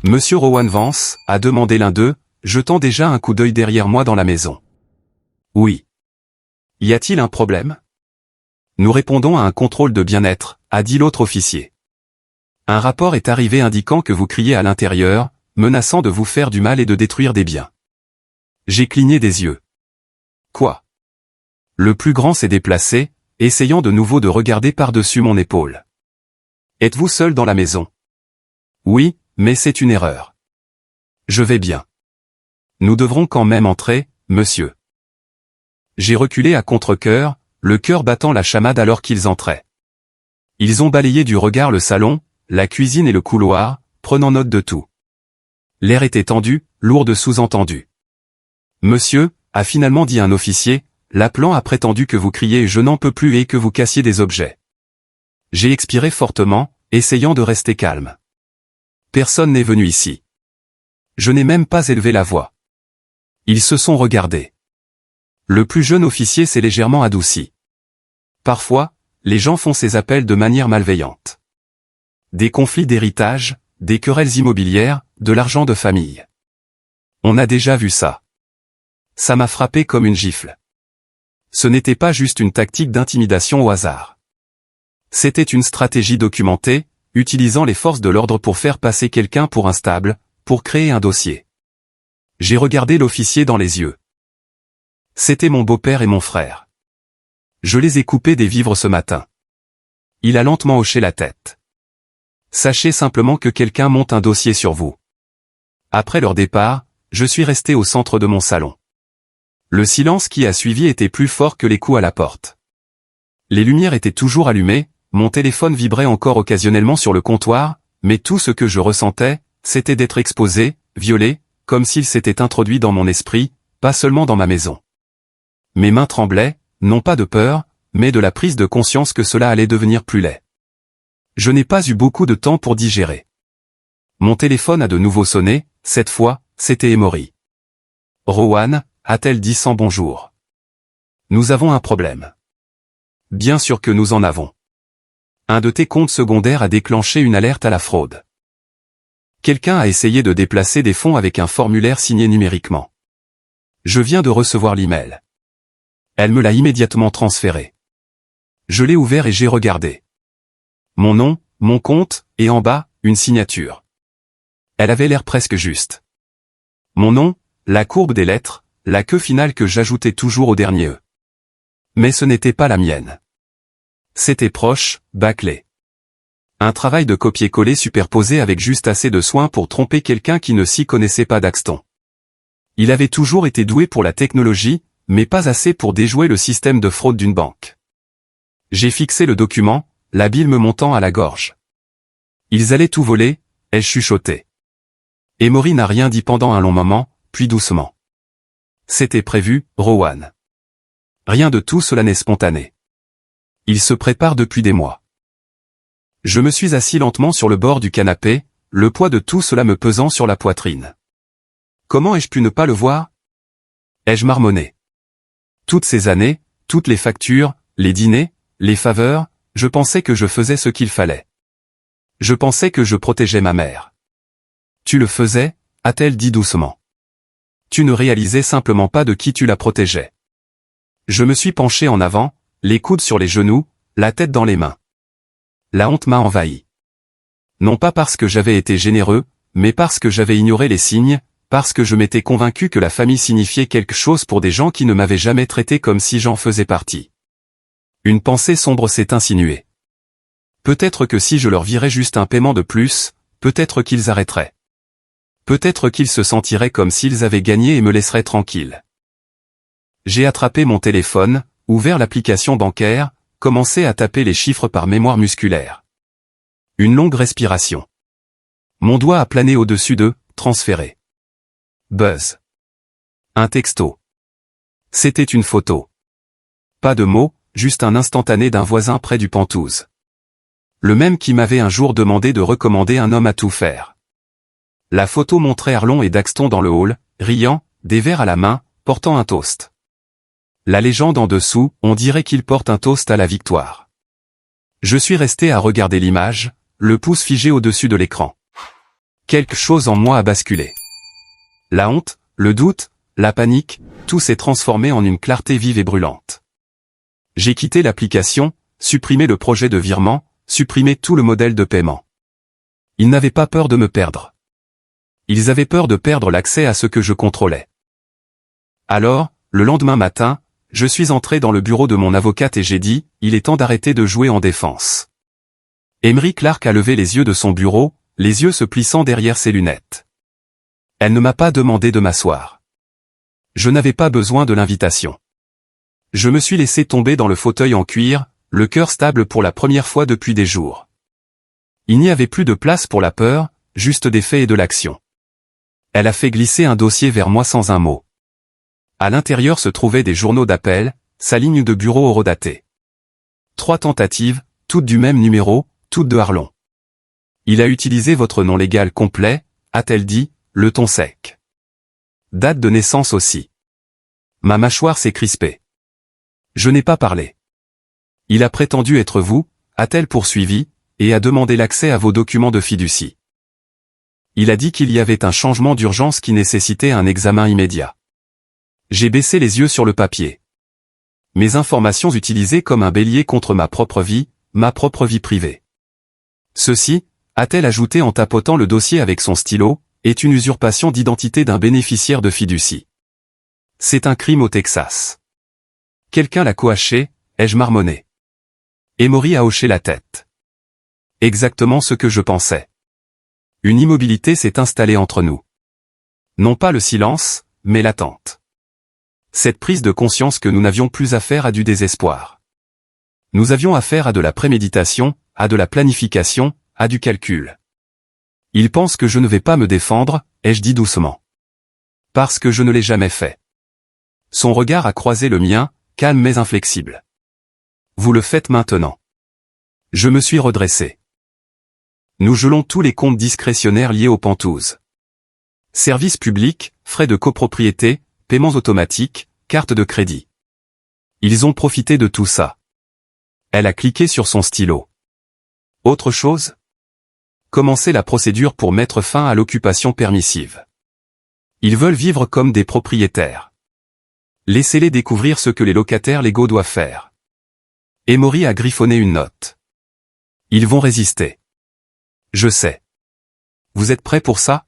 Monsieur Rowan Vance, a demandé l'un d'eux, jetant déjà un coup d'œil derrière moi dans la maison. Oui. Y a-t-il un problème? Nous répondons à un contrôle de bien-être, a dit l'autre officier. Un rapport est arrivé indiquant que vous criez à l'intérieur, menaçant de vous faire du mal et de détruire des biens. J'ai cligné des yeux. Quoi? Le plus grand s'est déplacé, essayant de nouveau de regarder par-dessus mon épaule. Êtes-vous seul dans la maison? Oui, mais c'est une erreur. Je vais bien. Nous devrons quand même entrer, monsieur. J'ai reculé à contre-cœur, le cœur battant la chamade alors qu'ils entraient. Ils ont balayé du regard le salon, la cuisine et le couloir, prenant note de tout. L'air était tendu, lourd de sous-entendus. Monsieur, a finalement dit un officier, l'appelant a prétendu que vous criez « je n'en peux plus » et que vous cassiez des objets. J'ai expiré fortement, essayant de rester calme. Personne n'est venu ici. Je n'ai même pas élevé la voix. Ils se sont regardés. Le plus jeune officier s'est légèrement adouci. Parfois, les gens font ces appels de manière malveillante. Des conflits d'héritage, des querelles immobilières, de l'argent de famille. On a déjà vu ça. Ça m'a frappé comme une gifle. Ce n'était pas juste une tactique d'intimidation au hasard. C'était une stratégie documentée, utilisant les forces de l'ordre pour faire passer quelqu'un pour instable, pour créer un dossier. J'ai regardé l'officier dans les yeux. C'était mon beau-père et mon frère. Je les ai coupés des vivres ce matin. Il a lentement hoché la tête. Sachez simplement que quelqu'un monte un dossier sur vous. Après leur départ, je suis resté au centre de mon salon. Le silence qui a suivi était plus fort que les coups à la porte. Les lumières étaient toujours allumées, mon téléphone vibrait encore occasionnellement sur le comptoir, mais tout ce que je ressentais, c'était d'être exposé, violé, comme s'il s'était introduit dans mon esprit, pas seulement dans ma maison. Mes mains tremblaient, non pas de peur, mais de la prise de conscience que cela allait devenir plus laid. Je n'ai pas eu beaucoup de temps pour digérer. Mon téléphone a de nouveau sonné, cette fois, c'était Emory. Rowan, a-t-elle dit sans bonjour. Nous avons un problème. Bien sûr que nous en avons. Un de tes comptes secondaires a déclenché une alerte à la fraude. Quelqu'un a essayé de déplacer des fonds avec un formulaire signé numériquement. Je viens de recevoir l'email. Elle me l'a immédiatement transféré. Je l'ai ouvert et j'ai regardé. Mon nom, mon compte, et en bas, une signature. Elle avait l'air presque juste. Mon nom, la courbe des lettres, la queue finale que j'ajoutais toujours au dernier E. Mais ce n'était pas la mienne. C'était proche, bâclé. Un travail de copier-coller superposé avec juste assez de soin pour tromper quelqu'un qui ne s'y connaissait pas d'Axton. Il avait toujours été doué pour la technologie, mais pas assez pour déjouer le système de fraude d'une banque. J'ai fixé le document, la bile me montant à la gorge. Ils allaient tout voler, ai chuchoté. Emory n'a rien dit pendant un long moment, puis doucement. C'était prévu, Rowan. Rien de tout cela n'est spontané. Il se prépare depuis des mois. Je me suis assis lentement sur le bord du canapé, le poids de tout cela me pesant sur la poitrine. Comment ai-je pu ne pas le voir? Ai-je marmonné? Toutes ces années, toutes les factures, les dîners, les faveurs, je pensais que je faisais ce qu'il fallait. Je pensais que je protégeais ma mère. Tu le faisais, a-t-elle dit doucement. Tu ne réalisais simplement pas de qui tu la protégeais. Je me suis penché en avant, les coudes sur les genoux, la tête dans les mains. La honte m'a envahi. Non pas parce que j'avais été généreux, mais parce que j'avais ignoré les signes, parce que je m'étais convaincu que la famille signifiait quelque chose pour des gens qui ne m'avaient jamais traité comme si j'en faisais partie. Une pensée sombre s'est insinuée. Peut-être que si je leur virais juste un paiement de plus, peut-être qu'ils arrêteraient. Peut-être qu'ils se sentiraient comme s'ils avaient gagné et me laisseraient tranquille. J'ai attrapé mon téléphone, ouvert l'application bancaire, commencé à taper les chiffres par mémoire musculaire. Une longue respiration. Mon doigt a plané au-dessus de « transférer ». Buzz. Un texto. C'était une photo. Pas de mots, juste un instantané d'un voisin près du Penthouse. Le même qui m'avait un jour demandé de recommander un homme à tout faire. La photo montrait Arlon et Daxton dans le hall, riant, des verres à la main, portant un toast. La légende en dessous, on dirait qu'il porte un toast à la victoire. Je suis resté à regarder l'image, le pouce figé au-dessus de l'écran. Quelque chose en moi a basculé. La honte, le doute, la panique, tout s'est transformé en une clarté vive et brûlante. J'ai quitté l'application, supprimé le projet de virement, supprimé tout le modèle de paiement. Ils n'avaient pas peur de me perdre. Ils avaient peur de perdre l'accès à ce que je contrôlais. Alors, le lendemain matin, je suis entré dans le bureau de mon avocate et j'ai dit, il est temps d'arrêter de jouer en défense. Emery Clark a levé les yeux de son bureau, les yeux se plissant derrière ses lunettes. Elle ne m'a pas demandé de m'asseoir. Je n'avais pas besoin de l'invitation. Je me suis laissé tomber dans le fauteuil en cuir, le cœur stable pour la première fois depuis des jours. Il n'y avait plus de place pour la peur, juste des faits et de l'action. Elle a fait glisser un dossier vers moi sans un mot. À l'intérieur se trouvaient des journaux d'appel, sa ligne de bureau horodatée. 3 tentatives, toutes du même numéro, toutes de Harlon. Il a utilisé votre nom légal complet, a-t-elle dit, le ton sec. Date de naissance aussi. Ma mâchoire s'est crispée. Je n'ai pas parlé. Il a prétendu être vous, a-t-elle poursuivi, et a demandé l'accès à vos documents de fiducie. Il a dit qu'il y avait un changement d'urgence qui nécessitait un examen immédiat. J'ai baissé les yeux sur le papier. Mes informations utilisées comme un bélier contre ma propre vie privée. Ceci, a-t-elle ajouté en tapotant le dossier avec son stylo, est une usurpation d'identité d'un bénéficiaire de fiducie. C'est un crime au Texas. Quelqu'un l'a coaché, ai-je marmonné. Emory a hoché la tête. Exactement ce que je pensais. Une immobilité s'est installée entre nous. Non pas le silence, mais l'attente. Cette prise de conscience que nous n'avions plus affaire à du désespoir. Nous avions affaire à de la préméditation, à de la planification, à du calcul. Il pense que je ne vais pas me défendre, ai-je dit doucement. Parce que je ne l'ai jamais fait. Son regard a croisé le mien, calme mais inflexible. Vous le faites maintenant. Je me suis redressé. Nous gelons tous les comptes discrétionnaires liés aux Pantouzes. Services publics, frais de copropriété, paiements automatiques, cartes de crédit. Ils ont profité de tout ça. Elle a cliqué sur son stylo. Autre chose ? Commencer la procédure pour mettre fin à l'occupation permissive. Ils veulent vivre comme des propriétaires. Laissez-les découvrir ce que les locataires légaux doivent faire. Emory a griffonné une note. Ils vont résister. Je sais. Vous êtes prêts pour ça ?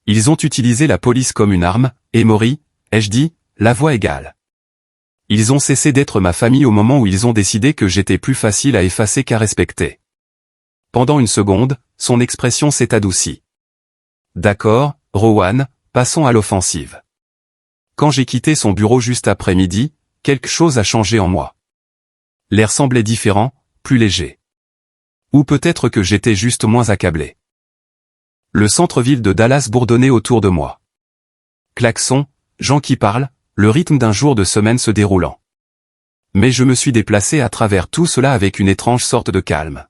Ils ont utilisé la police comme une arme, Emory, ai-je dit, la voix égale. Ils ont cessé d'être ma famille au moment où ils ont décidé que j'étais plus facile à effacer qu'à respecter. Pendant une seconde, son expression s'est adoucie. D'accord, Rowan, passons à l'offensive. Quand j'ai quitté son bureau juste après midi, quelque chose a changé en moi. L'air semblait différent, plus léger. Ou peut-être que j'étais juste moins accablé. Le centre-ville de Dallas bourdonnait autour de moi. Klaxons, gens qui parlent, le rythme d'un jour de semaine se déroulant. Mais je me suis déplacé à travers tout cela avec une étrange sorte de calme.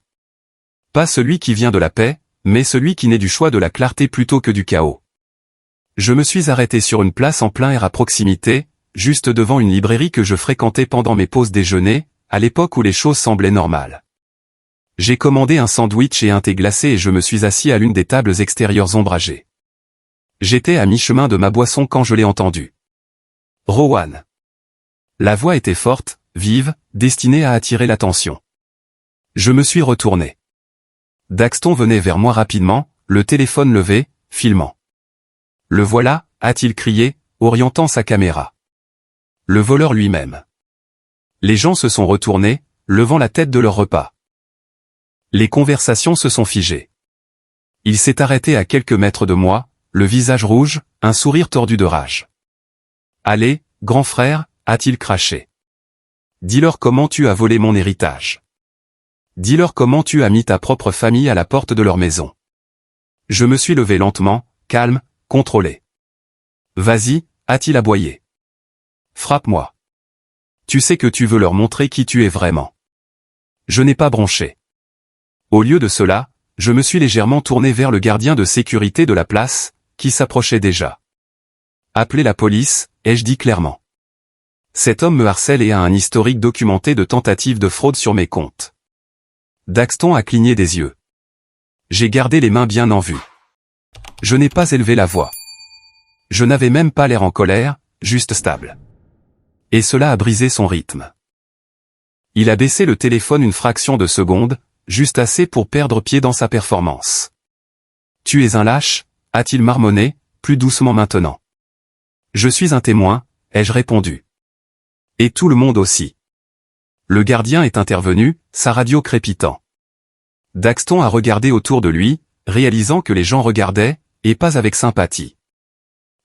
Pas celui qui vient de la paix, mais celui qui naît du choix de la clarté plutôt que du chaos. Je me suis arrêté sur une place en plein air à proximité, juste devant une librairie que je fréquentais pendant mes pauses déjeuner, à l'époque où les choses semblaient normales. J'ai commandé un sandwich et un thé glacé et je me suis assis à l'une des tables extérieures ombragées. J'étais à mi-chemin de ma boisson quand je l'ai entendu. Rowan. La voix était forte, vive, destinée à attirer l'attention. Je me suis retourné. Daxton venait vers moi rapidement, le téléphone levé, filmant. Le voilà, a-t-il crié, orientant sa caméra. Le voleur lui-même. Les gens se sont retournés, levant la tête de leur repas. Les conversations se sont figées. Il s'est arrêté à quelques mètres de moi, le visage rouge, un sourire tordu de rage. « Allez, grand frère » a-t-il craché. « Dis-leur comment tu as volé mon héritage. Dis-leur comment tu as mis ta propre famille à la porte de leur maison. » Je me suis levé lentement, calme, contrôlé. « Vas-y » a-t-il aboyé. « Frappe-moi. Tu sais que tu veux leur montrer qui tu es vraiment. » Je n'ai pas bronché. Au lieu de cela, je me suis légèrement tourné vers le gardien de sécurité de la place, qui s'approchait déjà. « Appelez la police » ai-je dit clairement. Cet homme me harcèle et a un historique documenté de tentatives de fraude sur mes comptes. Daxton a cligné des yeux. J'ai gardé les mains bien en vue. Je n'ai pas élevé la voix. Je n'avais même pas l'air en colère, juste stable. Et cela a brisé son rythme. Il a baissé le téléphone une fraction de seconde, juste assez pour perdre pied dans sa performance. « Tu es un lâche », a-t-il marmonné, plus doucement maintenant. « Je suis un témoin », ai-je répondu. « Et tout le monde aussi. » Le gardien est intervenu, sa radio crépitant. Daxton a regardé autour de lui, réalisant que les gens regardaient, et pas avec sympathie.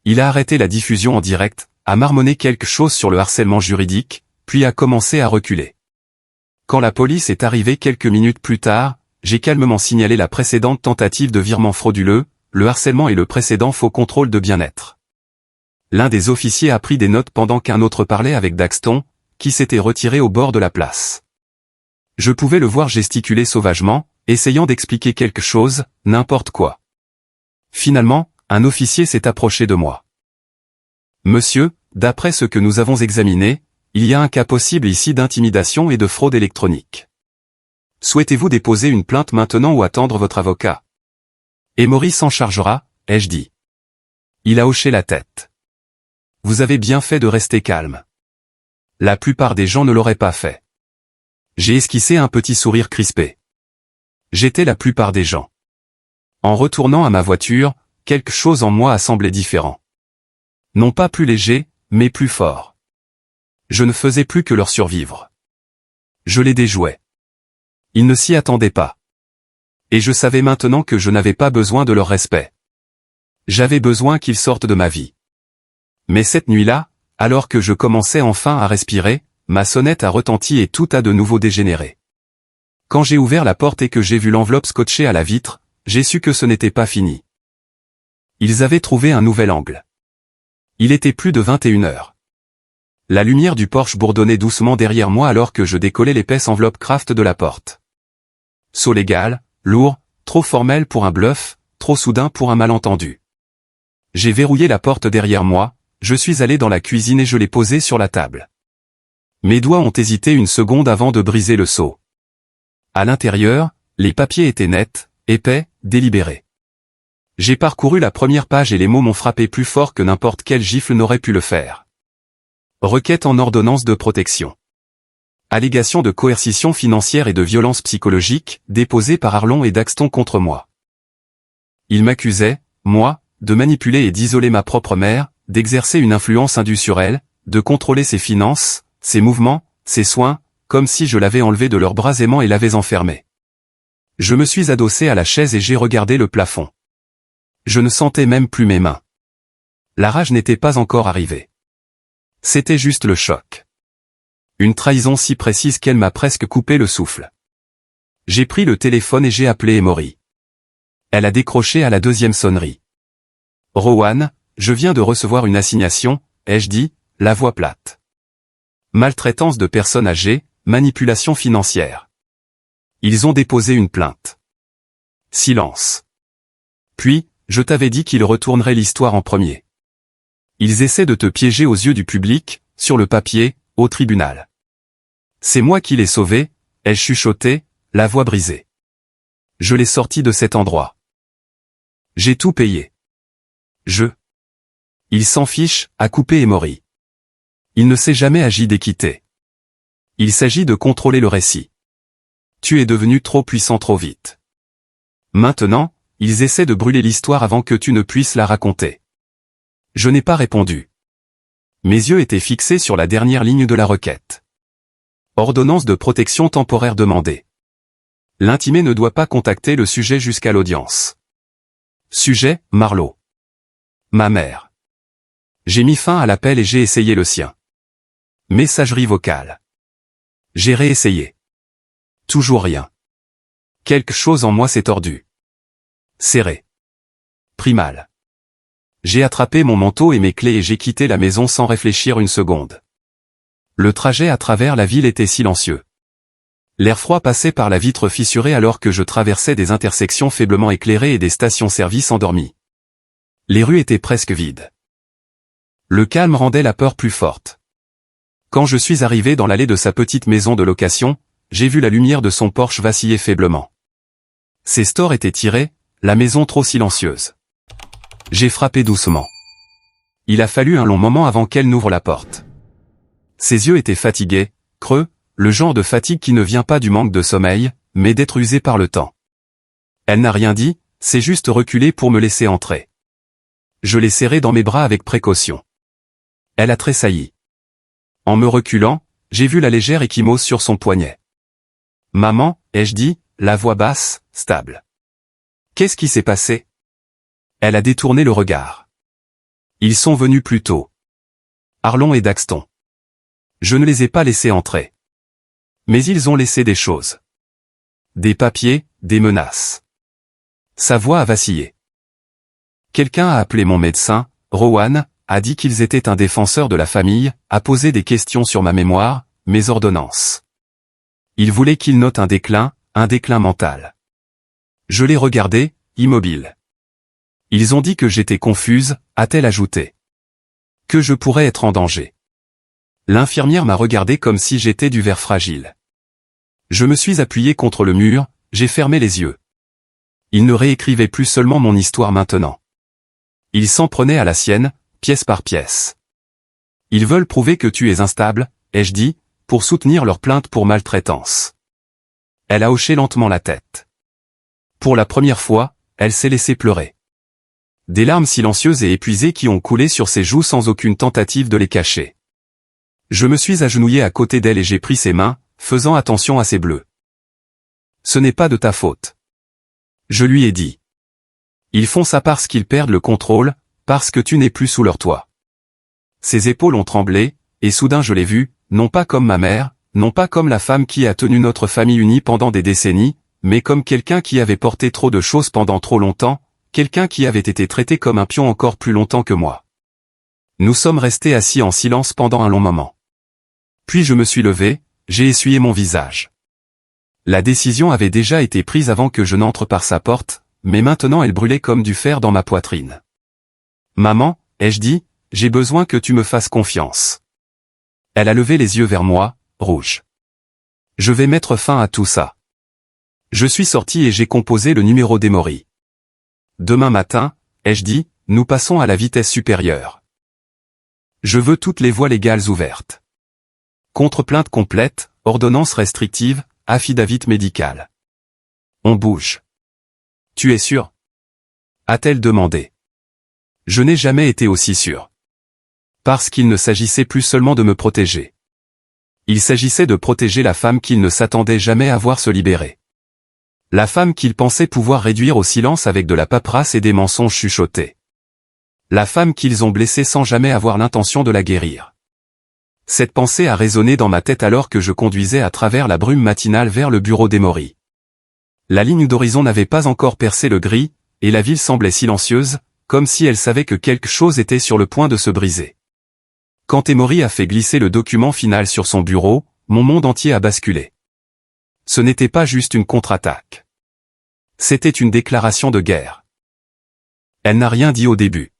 Il a arrêté la diffusion en direct, a marmonné quelque chose sur le harcèlement juridique, puis a commencé à reculer. Quand la police est arrivée quelques minutes plus tard, j'ai calmement signalé la précédente tentative de virement frauduleux, le harcèlement et le précédent faux contrôle de bien-être. L'un des officiers a pris des notes pendant qu'un autre parlait avec Daxton, qui s'était retiré au bord de la place. Je pouvais le voir gesticuler sauvagement, essayant d'expliquer quelque chose, n'importe quoi. Finalement, un officier s'est approché de moi. « Monsieur, d'après ce que nous avons examiné, il y a un cas possible ici d'intimidation et de fraude électronique. Souhaitez-vous déposer une plainte maintenant ou attendre votre avocat ? Emory s'en chargera, ai-je dit. Il a hoché la tête. Vous avez bien fait de rester calme. La plupart des gens ne l'auraient pas fait. J'ai esquissé un petit sourire crispé. J'étais la plupart des gens. En retournant à ma voiture, quelque chose en moi a semblé différent. Non pas plus léger, mais plus fort. Je ne faisais plus que leur survivre. Je les déjouais. Ils ne s'y attendaient pas. Et je savais maintenant que je n'avais pas besoin de leur respect. J'avais besoin qu'ils sortent de ma vie. Mais cette nuit-là, alors que je commençais enfin à respirer, ma sonnette a retenti et tout a de nouveau dégénéré. Quand j'ai ouvert la porte et que j'ai vu l'enveloppe scotchée à la vitre, j'ai su que ce n'était pas fini. Ils avaient trouvé un nouvel angle. Il était plus de 21 heures. La lumière du Porsche bourdonnait doucement derrière moi alors que je décollais l'épaisse enveloppe craft de la porte. Saut légal, lourd, trop formel pour un bluff, trop soudain pour un malentendu. J'ai verrouillé la porte derrière moi, je suis allé dans la cuisine et je l'ai posée sur la table. Mes doigts ont hésité une seconde avant de briser le seau. À l'intérieur, les papiers étaient nets, épais, délibérés. J'ai parcouru la première page et les mots m'ont frappé plus fort que n'importe quelle gifle n'aurait pu le faire. Requête en ordonnance de protection. Allégation de coercition financière et de violence psychologique, déposée par Arlon et Daxton contre moi. Ils m'accusaient, moi, de manipuler et d'isoler ma propre mère, d'exercer une influence indue sur elle, de contrôler ses finances, ses mouvements, ses soins, comme si je l'avais enlevé de leurs bras aimants et l'avais enfermé. Je me suis adossé à la chaise et j'ai regardé le plafond. Je ne sentais même plus mes mains. La rage n'était pas encore arrivée. C'était juste le choc. Une trahison si précise qu'elle m'a presque coupé le souffle. J'ai pris le téléphone et j'ai appelé Emory. Elle a décroché à la deuxième sonnerie. « Rowan, je viens de recevoir une assignation », ai-je dit, la voix plate. Maltraitance de personnes âgées, manipulation financière. Ils ont déposé une plainte. Silence. Puis, je t'avais dit qu'ils retourneraient l'histoire en premier. Ils essaient de te piéger aux yeux du public, sur le papier, au tribunal. C'est moi qui l'ai sauvé, ai-je chuchoté, la voix brisée. Je l'ai sorti de cet endroit. J'ai tout payé. Il s'en fiche, a coupé Emory. Il ne s'est jamais agi d'équité. Il s'agit de contrôler le récit. Tu es devenu trop puissant trop vite. Maintenant, ils essaient de brûler l'histoire avant que tu ne puisses la raconter. Je n'ai pas répondu. Mes yeux étaient fixés sur la dernière ligne de la requête. Ordonnance de protection temporaire demandée. L'intimé ne doit pas contacter le sujet jusqu'à l'audience. Sujet, Marlowe. Ma mère. J'ai mis fin à l'appel et j'ai essayé le sien. Messagerie vocale. J'ai réessayé. Toujours rien. Quelque chose en moi s'est tordu. Serré. Pris mal. J'ai attrapé mon manteau et mes clés et j'ai quitté la maison sans réfléchir une seconde. Le trajet à travers la ville était silencieux. L'air froid passait par la vitre fissurée alors que je traversais des intersections faiblement éclairées et des stations-service endormies. Les rues étaient presque vides. Le calme rendait la peur plus forte. Quand je suis arrivé dans l'allée de sa petite maison de location, j'ai vu la lumière de son Porsche vaciller faiblement. Ses stores étaient tirés, la maison trop silencieuse. J'ai frappé doucement. Il a fallu un long moment avant qu'elle n'ouvre la porte. Ses yeux étaient fatigués, creux, le genre de fatigue qui ne vient pas du manque de sommeil, mais d'être usé par le temps. Elle n'a rien dit, c'est juste reculé pour me laisser entrer. Je l'ai serré dans mes bras avec précaution. Elle a tressailli. En me reculant, j'ai vu la légère ecchymose sur son poignet. « Maman » ai-je dit, la voix basse, stable. « Qu'est-ce qui s'est passé ?» Elle a détourné le regard. « Ils sont venus plus tôt. Arlon et Daxton. Je ne les ai pas laissés entrer. Mais ils ont laissé des choses. Des papiers, des menaces. » Sa voix a vacillé. Quelqu'un a appelé mon médecin, Rowan, a dit qu'ils étaient un défenseur de la famille, a posé des questions sur ma mémoire, mes ordonnances. Il voulait qu'il note un déclin mental. Je l'ai regardé, immobile. Ils ont dit que j'étais confuse, a-t-elle ajouté. Que je pourrais être en danger. L'infirmière m'a regardé comme si j'étais du verre fragile. Je me suis appuyé contre le mur, j'ai fermé les yeux. Ils ne réécrivaient plus seulement mon histoire maintenant. Ils s'en prenaient à la sienne, pièce par pièce. Ils veulent prouver que tu es instable, ai-je dit, pour soutenir leur plainte pour maltraitance. Elle a hoché lentement la tête. Pour la première fois, elle s'est laissée pleurer. Des larmes silencieuses et épuisées qui ont coulé sur ses joues sans aucune tentative de les cacher. Je me suis agenouillé à côté d'elle et j'ai pris ses mains, faisant attention à ses bleus. Ce n'est pas de ta faute. Je lui ai dit. Ils font ça parce qu'ils perdent le contrôle, parce que tu n'es plus sous leur toit. Ses épaules ont tremblé, et soudain je l'ai vue, non pas comme ma mère, non pas comme la femme qui a tenu notre famille unie pendant des décennies, mais comme quelqu'un qui avait porté trop de choses pendant trop longtemps, quelqu'un qui avait été traité comme un pion encore plus longtemps que moi. Nous sommes restés assis en silence pendant un long moment. Puis je me suis levé, j'ai essuyé mon visage. La décision avait déjà été prise avant que je n'entre par sa porte, mais maintenant elle brûlait comme du fer dans ma poitrine. « Maman » ai-je dit, « j'ai besoin que tu me fasses confiance. » Elle a levé les yeux vers moi, rouge. « Je vais mettre fin à tout ça. » Je suis sorti et j'ai composé le numéro d'Emory. « Demain matin » ai-je dit, « nous passons à la vitesse supérieure. Je veux toutes les voies légales ouvertes. Contre-plainte complète, ordonnance restrictive, affidavit médical. On bouge. Tu es sûr ? A-t-elle demandé. Je n'ai jamais été aussi sûr. Parce qu'il ne s'agissait plus seulement de me protéger. Il s'agissait de protéger la femme qu'il ne s'attendait jamais à voir se libérer. La femme qu'il pensait pouvoir réduire au silence avec de la paperasse et des mensonges chuchotés. La femme qu'ils ont blessée sans jamais avoir l'intention de la guérir. Cette pensée a résonné dans ma tête alors que je conduisais à travers la brume matinale vers le bureau d'Emory. La ligne d'horizon n'avait pas encore percé le gris, et la ville semblait silencieuse, comme si elle savait que quelque chose était sur le point de se briser. Quand Emory a fait glisser le document final sur son bureau, mon monde entier a basculé. Ce n'était pas juste une contre-attaque. C'était une déclaration de guerre. Elle n'a rien dit au début.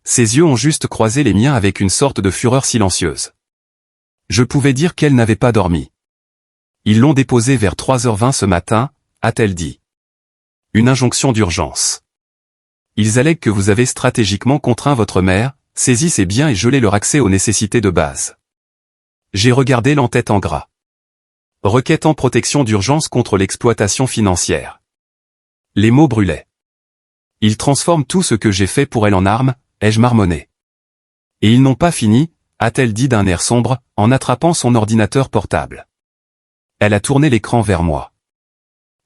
Ses yeux ont juste croisé les miens avec une sorte de fureur silencieuse. Je pouvais dire qu'elle n'avait pas dormi. Ils l'ont déposée vers 3h20 ce matin, a-t-elle dit. Une injonction d'urgence. Ils allèguent que vous avez stratégiquement contraint votre mère, saisi ses biens et gelé leur accès aux nécessités de base. J'ai regardé l'entête en gras. Requête en protection d'urgence contre l'exploitation financière. Les mots brûlaient. Ils transforment tout ce que j'ai fait pour elle en arme, ai-je marmonné. Et ils n'ont pas fini, a-t-elle dit d'un air sombre, en attrapant son ordinateur portable. Elle a tourné l'écran vers moi.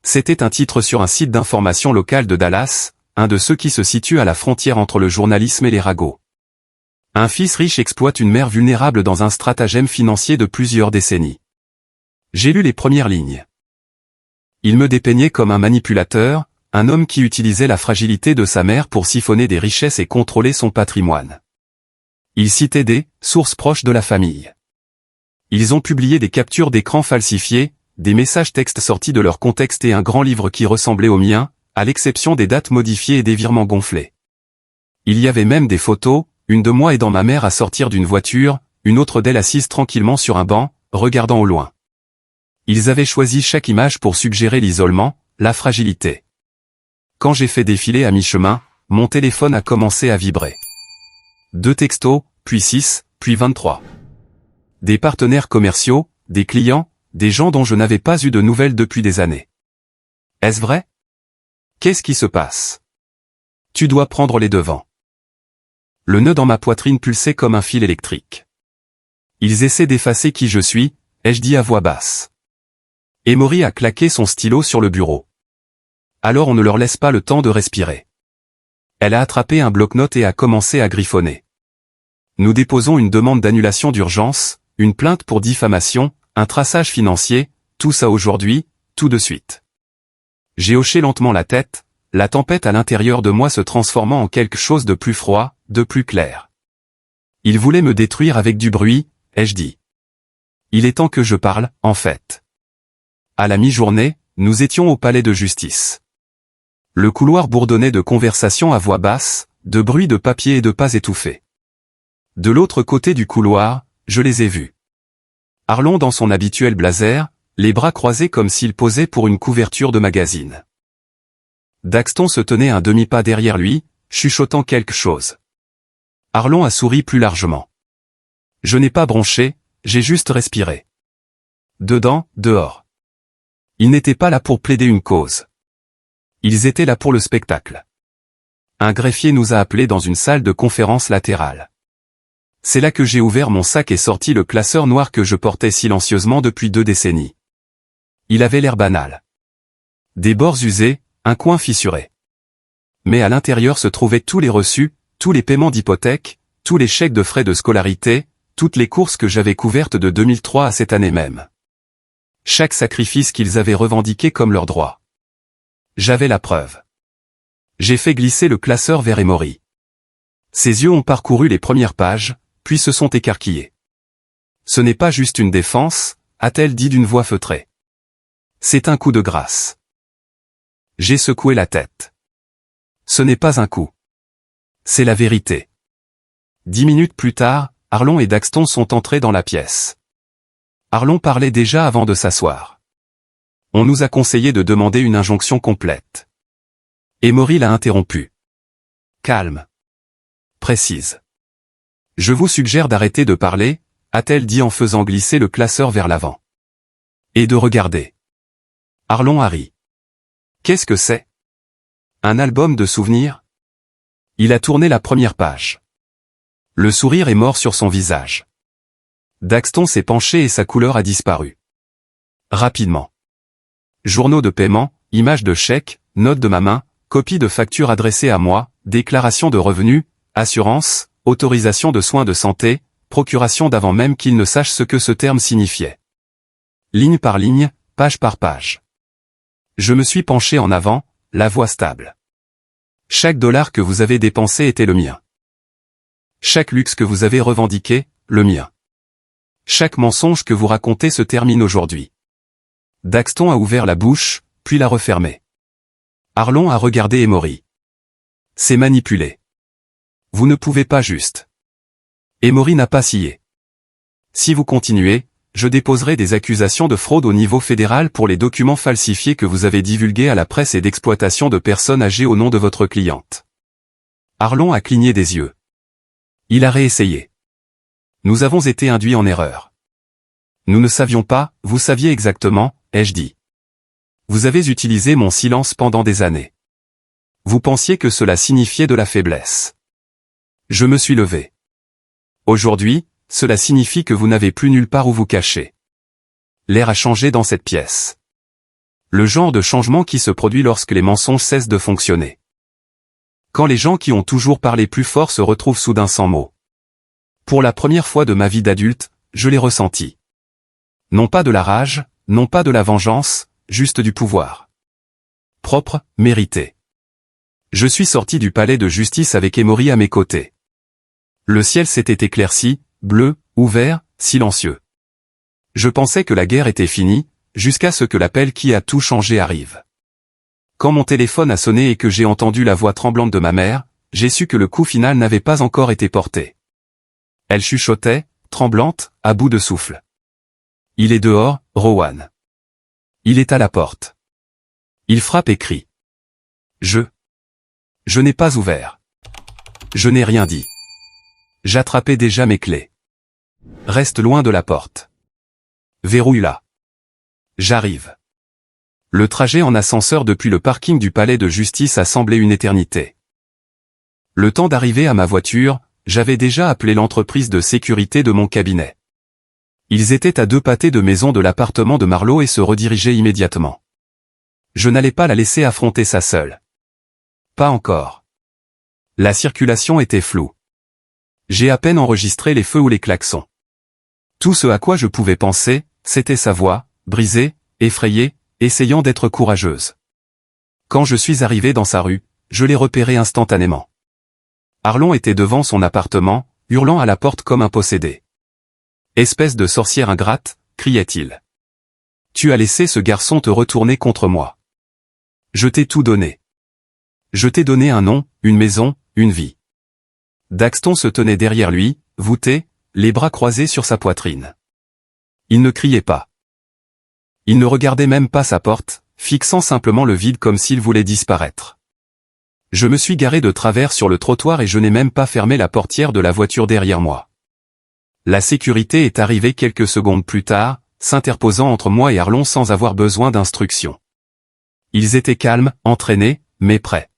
C'était un titre sur un site d'information local de Dallas, un de ceux qui se situe à la frontière entre le journalisme et les ragots. Un fils riche exploite une mère vulnérable dans un stratagème financier de plusieurs décennies. J'ai lu les premières lignes. Il me dépeignait comme un manipulateur, un homme qui utilisait la fragilité de sa mère pour siphonner des richesses et contrôler son patrimoine. Il citait des sources proches de la famille. Ils ont publié des captures d'écran falsifiées, des messages textes sortis de leur contexte et un grand livre qui ressemblait au mien, à l'exception des dates modifiées et des virements gonflés. Il y avait même des photos, une de moi aidant ma mère à sortir d'une voiture, une autre d'elle assise tranquillement sur un banc, regardant au loin. Ils avaient choisi chaque image pour suggérer l'isolement, la fragilité. Quand j'ai fait défiler à mi-chemin, mon téléphone a commencé à vibrer. 2 textos, puis 6, puis 23. Des partenaires commerciaux, des clients, des gens dont je n'avais pas eu de nouvelles depuis des années. Est-ce vrai? Qu'est-ce qui se passe? Tu dois prendre les devants. Le nœud dans ma poitrine pulsait comme un fil électrique. Ils essaient d'effacer qui je suis, ai-je dit à voix basse. Emory a claqué son stylo sur le bureau. Alors on ne leur laisse pas le temps de respirer. Elle a attrapé un bloc-notes et a commencé à griffonner. Nous déposons une demande d'annulation d'urgence, une plainte pour diffamation, un traçage financier, tout ça aujourd'hui, tout de suite. J'ai hoché lentement la tête, la tempête à l'intérieur de moi se transformant en quelque chose de plus froid, de plus clair. Il voulait me détruire avec du bruit, ai-je dit. Il est temps que je parle, en fait. À la mi-journée, nous étions au palais de justice. Le couloir bourdonnait de conversations à voix basse, de bruits de papier et de pas étouffés. De l'autre côté du couloir, je les ai vus. Arlon dans son habituel blazer, les bras croisés comme s'il posait pour une couverture de magazine. Daxton se tenait un demi-pas derrière lui, chuchotant quelque chose. Arlon a souri plus largement. Je n'ai pas bronché, j'ai juste respiré. Dedans, dehors. Ils n'étaient pas là pour plaider une cause. Ils étaient là pour le spectacle. Un greffier nous a appelés dans une salle de conférence latérale. C'est là que j'ai ouvert mon sac et sorti le classeur noir que je portais silencieusement depuis 2 décennies. Il avait l'air banal. Des bords usés, un coin fissuré. Mais à l'intérieur se trouvaient tous les reçus, tous les paiements d'hypothèque, tous les chèques de frais de scolarité, toutes les courses que j'avais couvertes de 2003 à cette année même. Chaque sacrifice qu'ils avaient revendiqué comme leur droit. J'avais la preuve. J'ai fait glisser le classeur vers Emory. Ses yeux ont parcouru les premières pages, puis se sont écarquillés. Ce n'est pas juste une défense, a-t-elle dit d'une voix feutrée. C'est un coup de grâce. J'ai secoué la tête. Ce n'est pas un coup. C'est la vérité. 10 minutes plus tard, Arlon et Daxton sont entrés dans la pièce. Arlon parlait déjà avant de s'asseoir. On nous a conseillé de demander une injonction complète. Emory l'a interrompu. Calme. Précise. Je vous suggère d'arrêter de parler, a-t-elle dit en faisant glisser le classeur vers l'avant. Et de regarder. Arlon a ri. Qu'est-ce que c'est? Un album de souvenirs? Il a tourné la première page. Le sourire est mort sur son visage. Daxton s'est penché et sa couleur a disparu. Rapidement. Journaux de paiement, images de chèques, notes de ma main, copies de factures adressées à moi, déclaration de revenus, assurance, autorisation de soins de santé, procuration d'avant même qu'il ne sache ce que ce terme signifiait. Ligne par ligne, page par page. Je me suis penché en avant, la voix stable. Chaque dollar que vous avez dépensé était le mien. Chaque luxe que vous avez revendiqué, le mien. Chaque mensonge que vous racontez se termine aujourd'hui. Daxton a ouvert la bouche, puis l'a refermée. Arlon a regardé Emory. C'est manipulé. Vous ne pouvez pas juste. Emory n'a pas scié. Si vous continuez, je déposerai des accusations de fraude au niveau fédéral pour les documents falsifiés que vous avez divulgués à la presse et d'exploitation de personnes âgées au nom de votre cliente. Arlon a cligné des yeux. Il a réessayé. Nous avons été induits en erreur. Nous ne savions pas, vous saviez exactement, ai-je dit. Vous avez utilisé mon silence pendant des années. Vous pensiez que cela signifiait de la faiblesse. Je me suis levé. Aujourd'hui, cela signifie que vous n'avez plus nulle part où vous cacher. L'air a changé dans cette pièce. Le genre de changement qui se produit lorsque les mensonges cessent de fonctionner. Quand les gens qui ont toujours parlé plus fort se retrouvent soudain sans mots. Pour la première fois de ma vie d'adulte, je l'ai ressenti. Non pas de la rage, non pas de la vengeance, juste du pouvoir. Propre, mérité. Je suis sorti du palais de justice avec Emory à mes côtés. Le ciel s'était éclairci, bleu, ouvert, silencieux. Je pensais que la guerre était finie, jusqu'à ce que l'appel qui a tout changé arrive. Quand mon téléphone a sonné et que j'ai entendu la voix tremblante de ma mère, j'ai su que le coup final n'avait pas encore été porté. Elle chuchotait, tremblante, à bout de souffle. Il est dehors, Rowan. Il est à la porte. Il frappe et crie. Je n'ai pas ouvert. Je n'ai rien dit. J'attrapais déjà mes clés. Reste loin de la porte. Verrouille-la. J'arrive. Le trajet en ascenseur depuis le parking du palais de justice a semblé une éternité. Le temps d'arriver à ma voiture, j'avais déjà appelé l'entreprise de sécurité de mon cabinet. Ils étaient à 2 pâtés de maison de l'appartement de Marlo et se redirigeaient immédiatement. Je n'allais pas la laisser affronter ça seule. Pas encore. La circulation était floue. J'ai à peine enregistré les feux ou les klaxons. Tout ce à quoi je pouvais penser, c'était sa voix, brisée, effrayée, essayant d'être courageuse. Quand je suis arrivé dans sa rue, je l'ai repéré instantanément. Arlon était devant son appartement, hurlant à la porte comme un possédé. « Espèce de sorcière ingrate !» criait-il. « Tu as laissé ce garçon te retourner contre moi. Je t'ai tout donné. Je t'ai donné un nom, une maison, une vie. » Daxton se tenait derrière lui, voûté, les bras croisés sur sa poitrine. Il ne criait pas. Il ne regardait même pas sa porte, fixant simplement le vide comme s'il voulait disparaître. Je me suis garé de travers sur le trottoir et je n'ai même pas fermé la portière de la voiture derrière moi. La sécurité est arrivée quelques secondes plus tard, s'interposant entre moi et Arlon sans avoir besoin d'instructions. Ils étaient calmes, entraînés, mais prêts.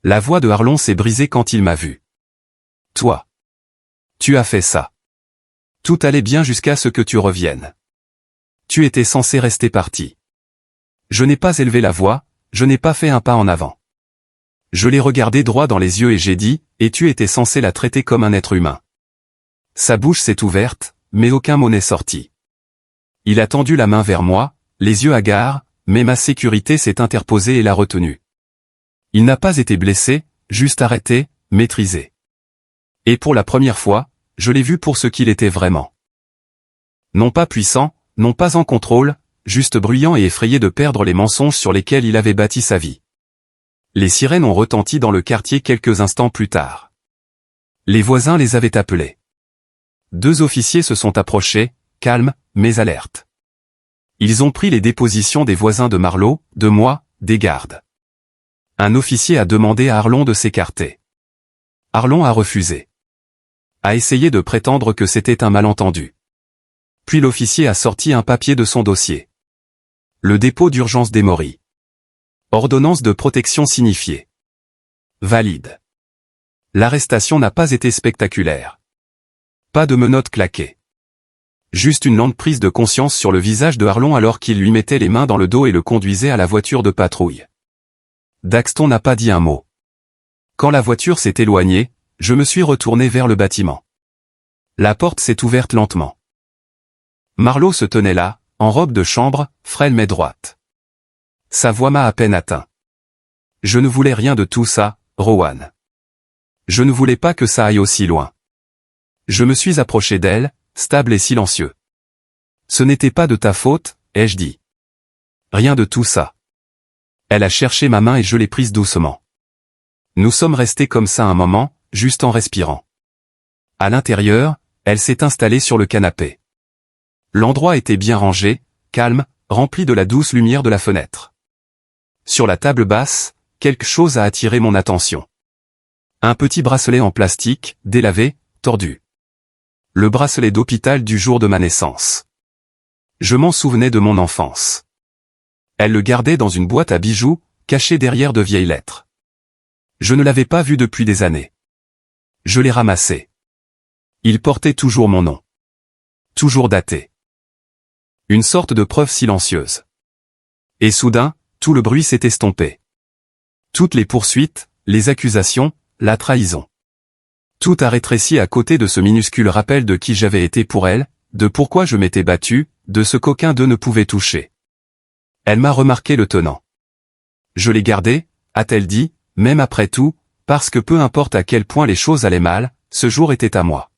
La voix de Arlon s'est brisée quand il m'a vu. « Toi. Tu as fait ça. Tout allait bien jusqu'à ce que tu reviennes. Tu étais censé rester parti. » Je n'ai pas élevé la voix, je n'ai pas fait un pas en avant. Je l'ai regardé droit dans les yeux et j'ai dit, « Et tu étais censé la traiter comme un être humain. » Sa bouche s'est ouverte, mais aucun mot n'est sorti. Il a tendu la main vers moi, les yeux hagards, mais ma sécurité s'est interposée et l'a retenu. Il n'a pas été blessé, juste arrêté, maîtrisé. Et pour la première fois, je l'ai vu pour ce qu'il était vraiment. Non pas puissant, non pas en contrôle, juste bruyant et effrayé de perdre les mensonges sur lesquels il avait bâti sa vie. Les sirènes ont retenti dans le quartier quelques instants plus tard. Les voisins les avaient appelés. 2 officiers se sont approchés, calmes, mais alertes. Ils ont pris les dépositions des voisins de Marlo, de moi, des gardes. Un officier a demandé à Arlon de s'écarter. Arlon a refusé. A essayé de prétendre que c'était un malentendu. Puis l'officier a sorti un papier de son dossier. Le dépôt d'urgence d'Emory. Ordonnance de protection signifiée. Valide. L'arrestation n'a pas été spectaculaire. Pas de menottes claquées. Juste une lente prise de conscience sur le visage de Arlon alors qu'il lui mettait les mains dans le dos et le conduisait à la voiture de patrouille. Daxton n'a pas dit un mot. Quand la voiture s'est éloignée, je me suis retourné vers le bâtiment. La porte s'est ouverte lentement. Marlo se tenait là, en robe de chambre, frêle mais droite. Sa voix m'a à peine atteint. Je ne voulais rien de tout ça, Rowan. Je ne voulais pas que ça aille aussi loin. Je me suis approché d'elle, stable et silencieux. Ce n'était pas de ta faute, ai-je dit. Rien de tout ça. Elle a cherché ma main et je l'ai prise doucement. Nous sommes restés comme ça un moment, juste en respirant. À l'intérieur, elle s'est installée sur le canapé. L'endroit était bien rangé, calme, rempli de la douce lumière de la fenêtre. Sur la table basse, quelque chose a attiré mon attention. Un petit bracelet en plastique, délavé, tordu. Le bracelet d'hôpital du jour de ma naissance. Je m'en souvenais de mon enfance. Elle le gardait dans une boîte à bijoux, cachée derrière de vieilles lettres. Je ne l'avais pas vu depuis des années. Je l'ai ramassé. Il portait toujours mon nom. Toujours daté. Une sorte de preuve silencieuse. Et soudain, tout le bruit s'est estompé. Toutes les poursuites, les accusations, la trahison. Tout a rétréci à côté de ce minuscule rappel de qui j'avais été pour elle, de pourquoi je m'étais battu, de ce qu'aucun d'eux ne pouvait toucher. Elle m'a remarqué le tenant. Je l'ai gardé, a-t-elle dit, même après tout, parce que peu importe à quel point les choses allaient mal, ce jour était à moi.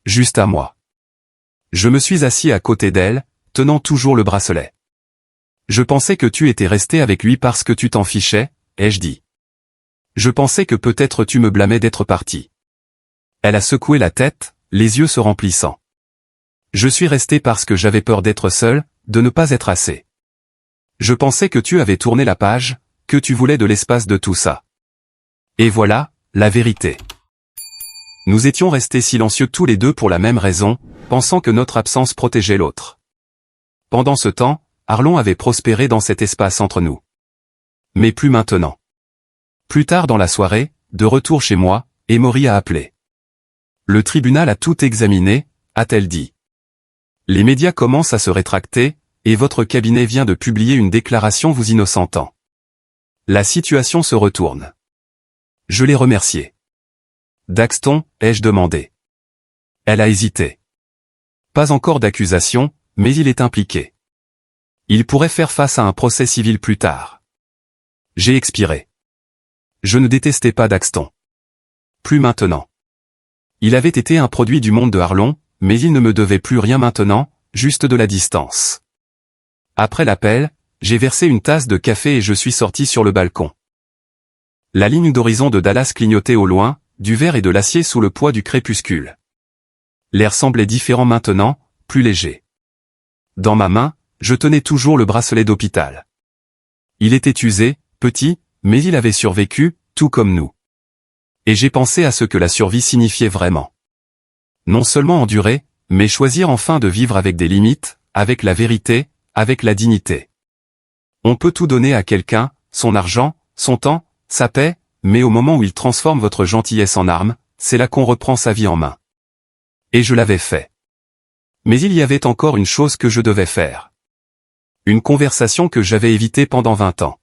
Juste à moi. Je me suis assis à côté d'elle, tenant toujours le bracelet. Je pensais que tu étais resté avec lui parce que tu t'en fichais, ai-je dit. Je pensais que peut-être tu me blâmais d'être parti. Elle a secoué la tête, les yeux se remplissant. Je suis resté parce que j'avais peur d'être seul, de ne pas être assez. Je pensais que tu avais tourné la page, que tu voulais de l'espace de tout ça. Et voilà, la vérité. Nous étions restés silencieux tous les deux pour la même raison, pensant que notre absence protégeait l'autre. Pendant ce temps, Arlon avait prospéré dans cet espace entre nous. Mais plus maintenant. Plus tard dans la soirée, de retour chez moi, Emory a appelé. Le tribunal a tout examiné, a-t-elle dit. Les médias commencent à se rétracter, et votre cabinet vient de publier une déclaration vous innocentant. La situation se retourne. Je l'ai remerciée. Daxton, ai-je demandé. Elle a hésité. Pas encore d'accusation, mais il est impliqué. Il pourrait faire face à un procès civil plus tard. J'ai expiré. Je ne détestais pas Daxton. Plus maintenant. Il avait été un produit du monde de Arlon, mais il ne me devait plus rien maintenant, juste de la distance. Après l'appel, j'ai versé une tasse de café et je suis sorti sur le balcon. La ligne d'horizon de Dallas clignotait au loin, du verre et de l'acier sous le poids du crépuscule. L'air semblait différent maintenant, plus léger. Dans ma main, je tenais toujours le bracelet d'hôpital. Il était usé, petit, mais il avait survécu, tout comme nous. Et j'ai pensé à ce que la survie signifiait vraiment. Non seulement endurer, mais choisir enfin de vivre avec des limites, avec la vérité, avec la dignité. On peut tout donner à quelqu'un, son argent, son temps, sa paix, mais au moment où il transforme votre gentillesse en arme, c'est là qu'on reprend sa vie en main. Et je l'avais fait. Mais il y avait encore une chose que je devais faire. Une conversation que j'avais évitée pendant 20 ans.